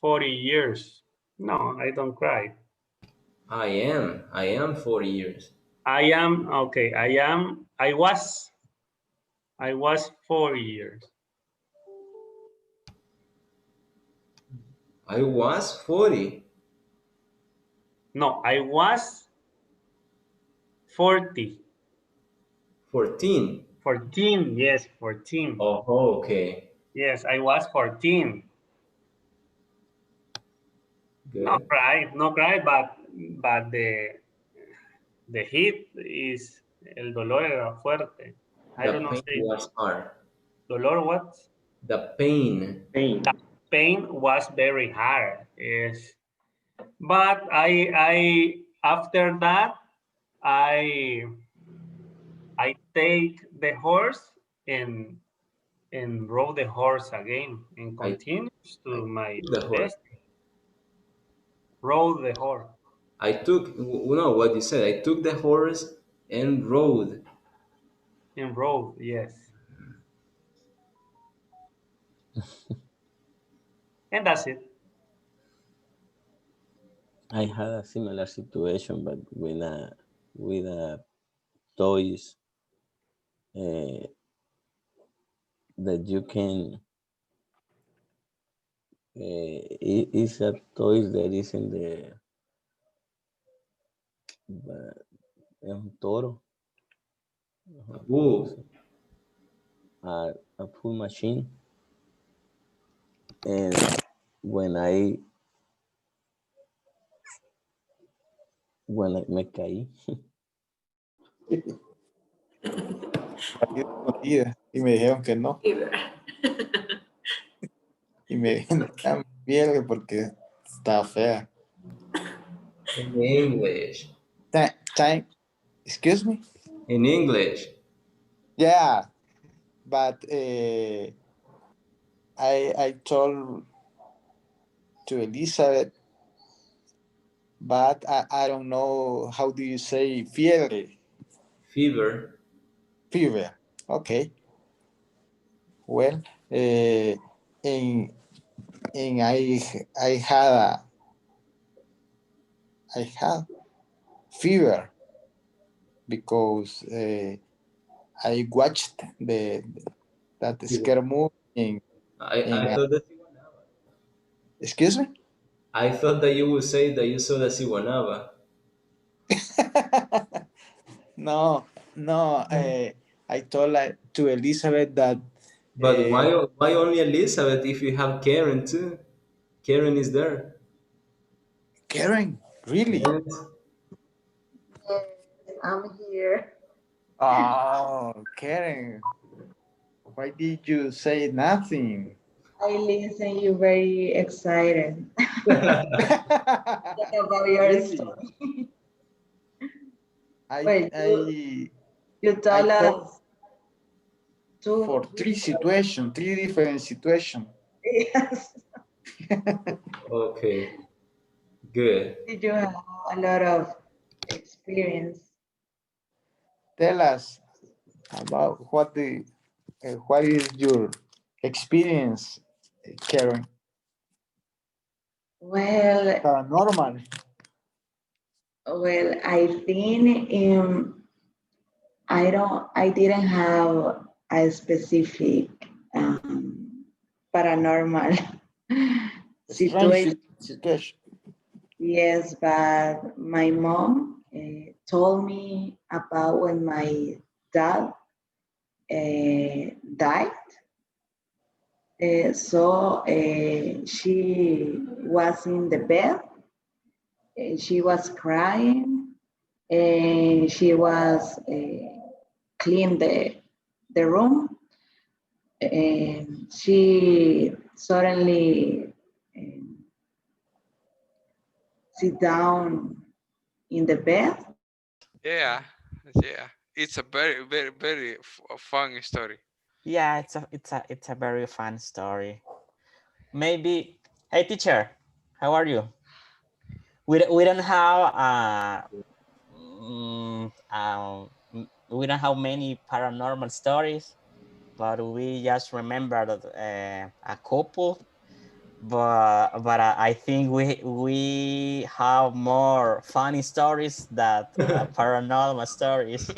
S13: 40 years. No, I don't cry.
S2: I am 40 years.
S13: Okay, I was 4 years.
S2: I was 40.
S13: No, I was 40.
S2: 14.
S13: 14, yes, 14.
S2: Oh, okay.
S13: Yes, I was 14. No
S2: Good.
S13: cry, no cry, but the heat is, el dolor era fuerte. I don't
S2: The
S13: know
S2: pain
S13: say,
S2: was hard.
S13: dolor what?
S2: The pain.
S13: The pain was very hard, yes. But I after that, I take the horse and rode the horse again and
S2: I
S13: continues
S2: I
S13: to my
S2: took the horse.
S13: destiny. Rode the horse
S2: I took no what you said. I took the horse and rode.
S13: and rode, yes. And that's it.
S16: I had a similar situation, but with a toys uh, that you can. Is a toys that is in the es un toro.
S2: A bull.
S16: A pull machine. And when I me caí.
S11: Escondida, y me dijeron que no. Y me dijeron, "Ah, mierda, porque está fea."
S2: In English.
S11: Time, excuse me?
S2: In English.
S11: Yeah, but I told to Elizabeth, but I don't know how do you say fiebre.
S2: Fever.
S11: Fever. Okay. Well, and I had fever because I watched that scare movie
S2: I thought that
S11: excuse me?
S2: I thought that you would say that you saw the Siwanaba.
S11: No, I told to Elizabeth that
S2: But why only Elizabeth if you have Karen too? Karen is there.
S11: Karen, really?
S2: Yes.
S1: I'm here.
S11: Oh, Karen, why did you say nothing?
S1: I listen you very excited about your
S11: Really?
S1: story.
S11: I
S1: Wait, you
S11: I
S1: tell
S11: thought
S1: us two.
S11: for three different situations.
S1: Yes.
S2: Okay. Good.
S1: Did you have a lot of experience?
S11: Tell us about what is your experience, Karen?
S1: Well,
S11: Paranormal.
S1: I think I didn't have a specific paranormal situation.
S11: Situation.
S1: Yes, but my mom told me about when my dad died. She was in the bed. She was crying, and she was clean the room, and she suddenly sit down in the bed.
S6: Yeah, yeah. It's a very, very, very fun story.
S14: Yeah, it's a very fun story. Maybe, hey teacher, how are you? We don't have we don't have many paranormal stories, but we just remembered a couple. but I think we have more funny stories than paranormal stories.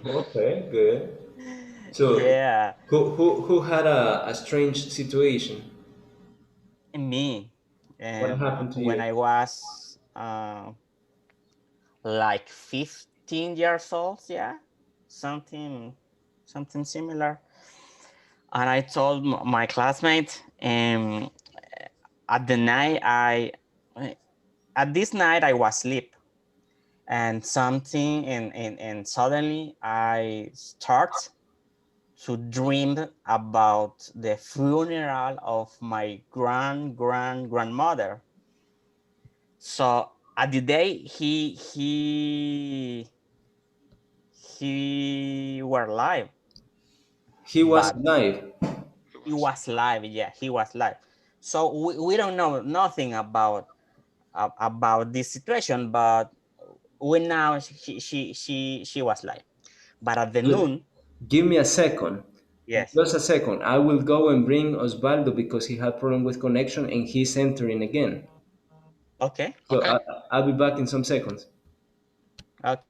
S2: Okay, good. So,
S14: Yeah,
S2: who had a strange situation?
S14: me.
S2: What happened to
S14: When
S2: you?
S14: I was like 15 years old, yeah, something something similar. And I told my classmate, at the night at this night I was asleep, and something and suddenly I start to dream about the funeral of my grandmother. So at the day he were alive,
S2: He was
S14: but
S2: alive.
S14: he was live. Yeah, he was live. So we don't know nothing about this situation, but we know she was live. But at the noon,
S2: Give me a second.
S14: yes.
S2: Just a second. I will go and bring Osvaldo because he had problem with connection and he's entering again.
S14: Okay.
S2: So
S6: Okay.
S2: I'll be back in some seconds.
S14: Okay.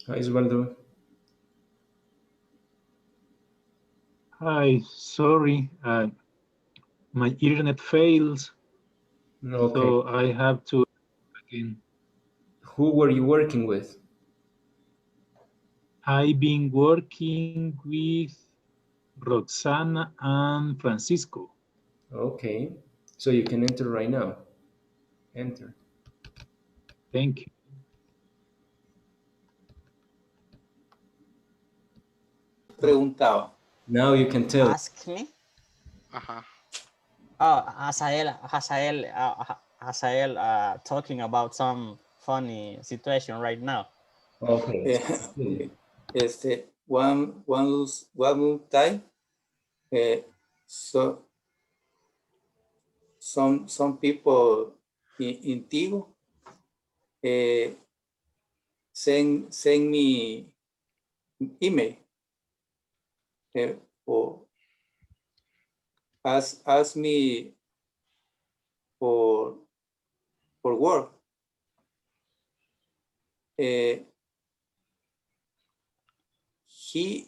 S2: Hi, Osvaldo.
S10: Hi, sorry, my internet fails,
S2: Okay.
S10: so I have to again.
S2: Who were you working with?
S10: I've been working with Roxana and Francisco.
S2: Okay. So you can enter right now. Enter.
S10: Thank you.
S15: Preguntaba.
S2: Now you can tell.
S14: Ask me.
S6: Uh-huh.
S14: Oh, Hazael, talking about some funny situation right now.
S2: Okay.
S15: Okay. One more time. So some people in Tigo send me email or ask me for work. He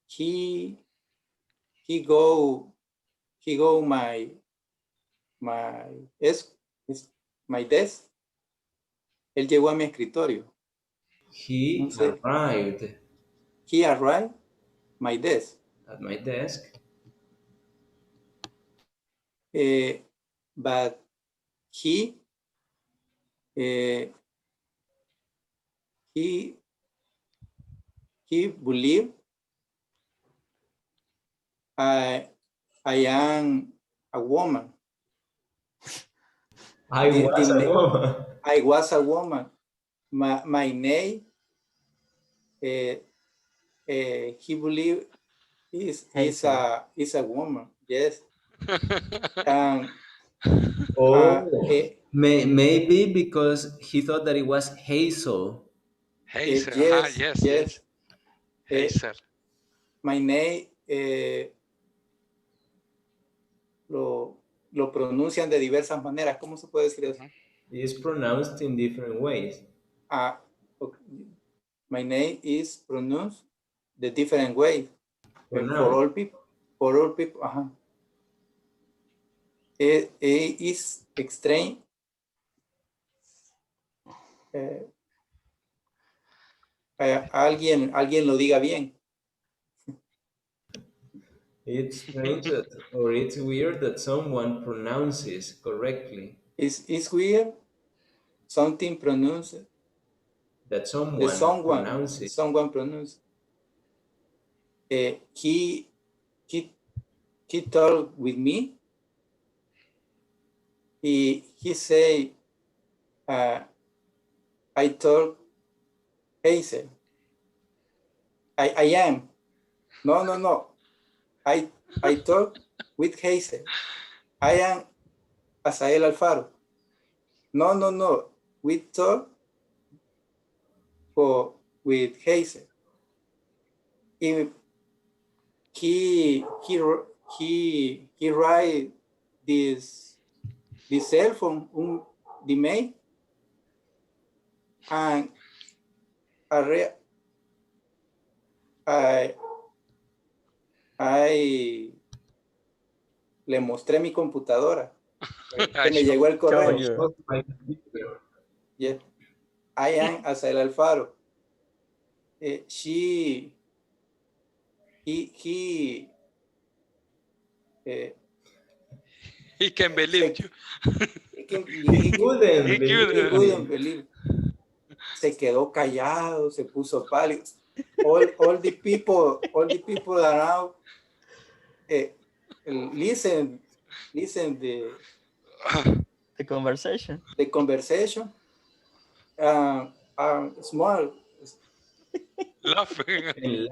S15: he he go my es, my desk. Él llegó a mi escritorio.
S2: He arrived
S15: He arrived my desk.
S2: at my desk.
S15: But he he believed I am a woman.
S2: I was a woman.
S15: I was a woman. My name, he believed is a woman. Yes.
S2: Oh, maybe because he thought that it was Hazel.
S6: Hazel.
S15: Yes,
S6: Yes,
S15: yes.
S6: yes. Hazel.
S15: My name lo pronuncian de diversas maneras. ¿Cómo se puede decir eso?
S2: It's pronounced in different ways.
S15: Okay. My name is pronounced the different way for all people. For all people, It is extreme. Alguien lo diga bien.
S2: It's strange or it's weird that someone pronounces correctly.
S15: It's weird. Something pronounced.
S2: That someone pronounces.
S15: Someone pronounced. He talked with me. He say, I talk Hazel. I am. No, no, no. I talk with Hazel. I am Asael Alfaro. No, no, no. We talk with Hazel. He he he he write this cell phone the mail and I, I le mostré mi computadora que me llegó el correo. Yeah. I am Asael Alfaro. He
S6: He can believe you.
S15: He couldn't believe. Se quedó callado, se puso pálido. All the people around listen the
S14: conversation.
S15: The conversation. Small.
S6: Laughing.
S2: And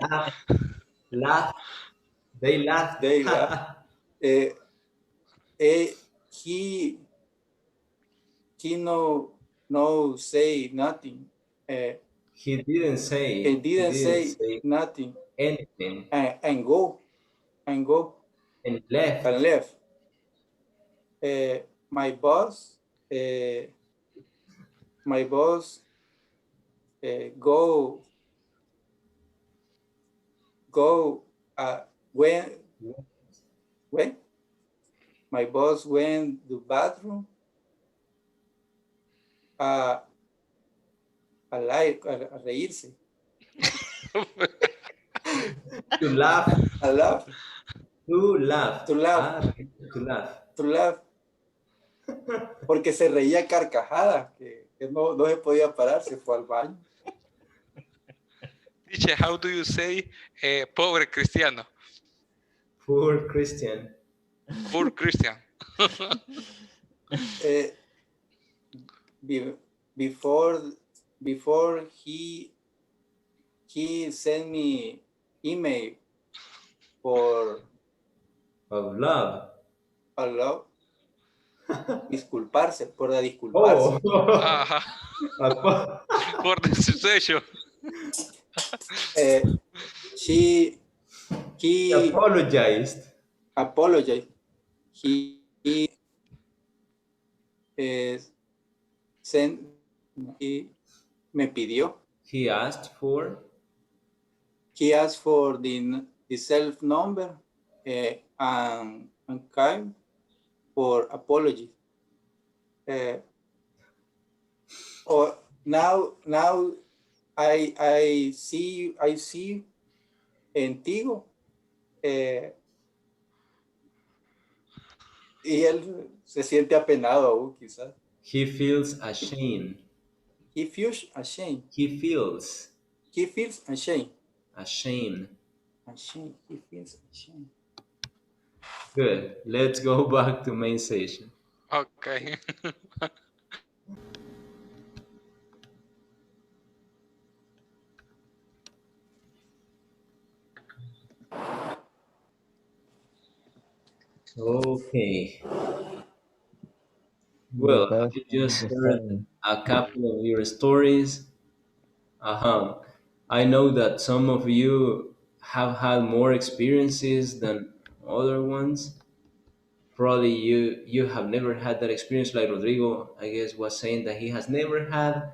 S2: laugh. They laughed.
S15: They laughed. He no say nothing.
S2: He didn't say
S15: Nothing
S2: anything
S15: and go
S2: and left.
S15: and left. My boss go when my boss went to bathroom a reírse.
S2: To laugh.
S15: A laugh.
S2: To laugh.
S15: To laugh.
S2: To laugh.
S15: To laugh. Porque se reía carcajada, que no se podía parar, se fue al baño.
S6: Teacher, how do you say pobre cristiano?
S2: Poor Christian.
S6: Poor Christian.
S15: Before he sent me email for
S2: love.
S15: Disculparse, por disculparse.
S6: Por the succession.
S2: He apologized.
S15: He sent. Me pidió.
S2: He asked for.
S15: He asked for the self number and kind for apology. Or now I see en Tigo y él se siente apenado aún quizás.
S2: He feels ashamed.
S15: He feels ashamed.
S2: He feels
S15: ashamed.
S2: Ashamed.
S15: He feels ashamed.
S2: Good. Let's go back to main session.
S6: Okay.
S2: Okay. Well, I just heard a couple of your stories. I know that some of you have had more experiences than other ones. Probably you have never had that experience, like Rodrigo, I guess, was saying that he has never had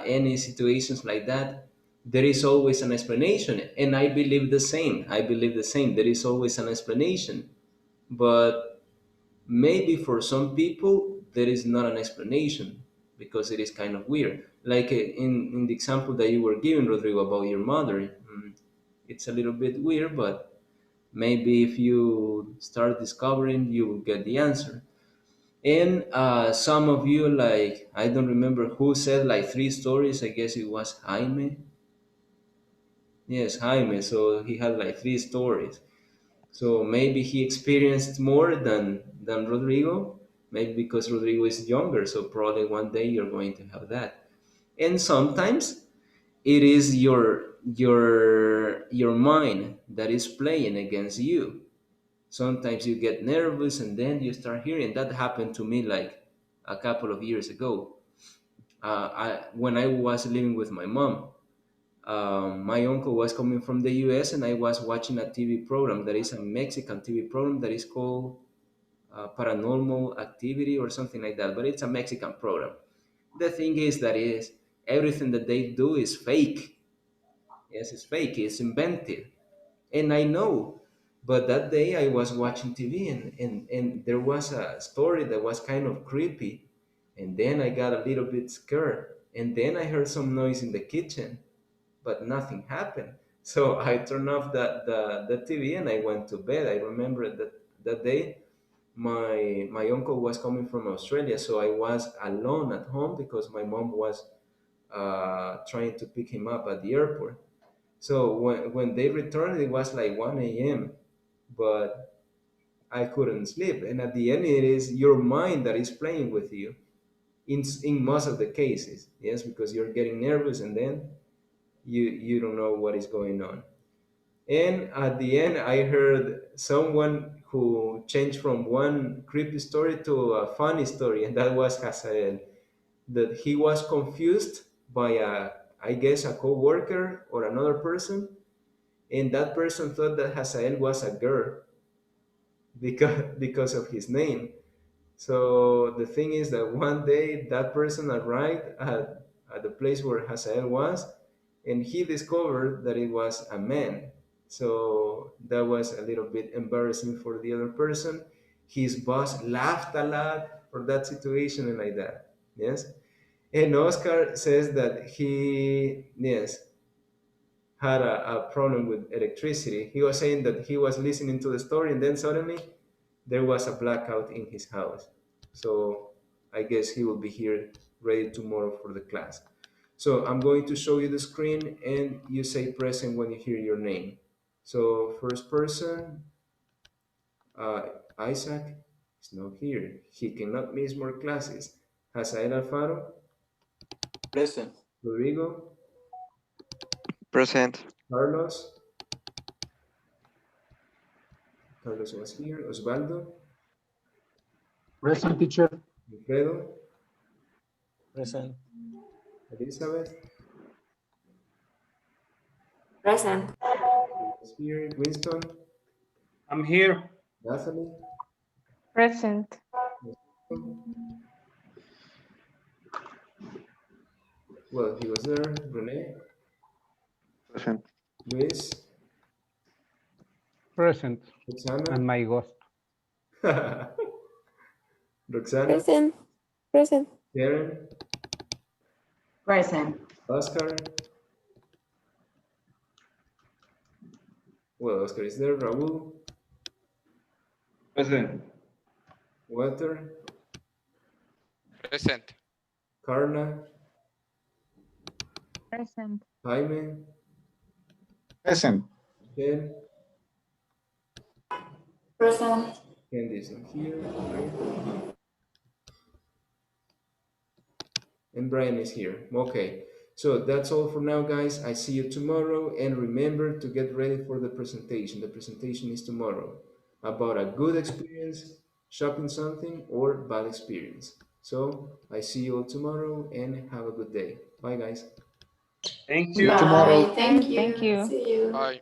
S2: any situations like that. There is always an explanation, and I believe the same. There is always an explanation, but maybe for some people there is not an explanation because it is kind of weird. Like in the example that you were giving, Rodrigo, about your mother, it's a little bit weird, but maybe if you start discovering, you will get the answer. And some of you, like, I don't remember who said like 3 stories. I guess it was Jaime. Yes, Jaime. So he had like 3 stories. So maybe he experienced more than Rodrigo. Maybe because Rodrigo is younger. So probably one day you're going to have that. And sometimes it is your mind that is playing against you. Sometimes you get nervous and then you start hearing. That happened to me like a couple of years ago. When I was living with my mom, my uncle was coming from the US and I was watching a TV program that is a Mexican TV program that is called Paranormal Activity or something like that, but it's a Mexican program. The thing is that is everything that they do is fake. Yes, it's fake, it's invented. And I know, but that day I was watching TV and there was a story that was kind of creepy. And then I got a little bit scared. And then I heard some noise in the kitchen, but nothing happened. So I turned off the TV and I went to bed. I remember that day my uncle was coming from Australia, so I was alone at home because my mom was trying to pick him up at the airport. So when they returned, it was like 1 a.m., but I couldn't sleep. And at the end, it is your mind that is playing with you in most of the cases, yes, because you're getting nervous and then you don't know what is going on. And at the end, I heard someone who changed from one creepy story to a funny story, and that was Hazael. That he was confused by I guess, a co-worker or another person, and that person thought that Hazael was a girl because of his name. So the thing is that one day that person arrived at the place where Hazael was, and he discovered that it was a man. So that was a little bit embarrassing for the other person. His boss laughed a lot for that situation and like that. Yes. And Oscar says that he, yes, had a problem with electricity. He was saying that he was listening to the story and then suddenly there was a blackout in his house. So I guess he will be here ready tomorrow for the class. So I'm going to show you the screen and you say present when you hear your name. So first person, uh, Isaac is not here. He cannot miss more classes. Hazael Alfaro,
S15: Present.
S2: Rodrigo,
S4: Present.
S2: Carlos. Carlos was here. Osvaldo,
S17: Present, teacher.
S2: Alfredo,
S14: Present.
S2: Elizabeth
S7: Present.
S2: was here. Winston,
S13: I'm here.
S2: Natalie,
S3: Present.
S2: well, he was there. Renee,
S4: Present.
S2: Luis,
S17: Present.
S2: Roxana,
S17: And my ghost.
S2: Roxana,
S12: Present. Present.
S2: Karen,
S1: Present.
S2: Oscar. Well, Oscar is there. Raul,
S10: Present.
S2: Walter,
S6: Present.
S2: Carla,
S3: Present.
S2: Jaime,
S11: Present.
S2: Michelle,
S7: Present.
S2: Candy is not here. And Brian is here. Okay, so that's all for now, guys. I see you tomorrow, and remember to get ready for the presentation. The presentation is tomorrow about a good experience shopping something or bad experience. So I see you all tomorrow, and have a good day. Bye, guys.
S13: Thank
S11: See
S13: you.
S11: you tomorrow.
S7: Bye. Thank you.
S3: Thank you.
S7: See you.
S6: Bye.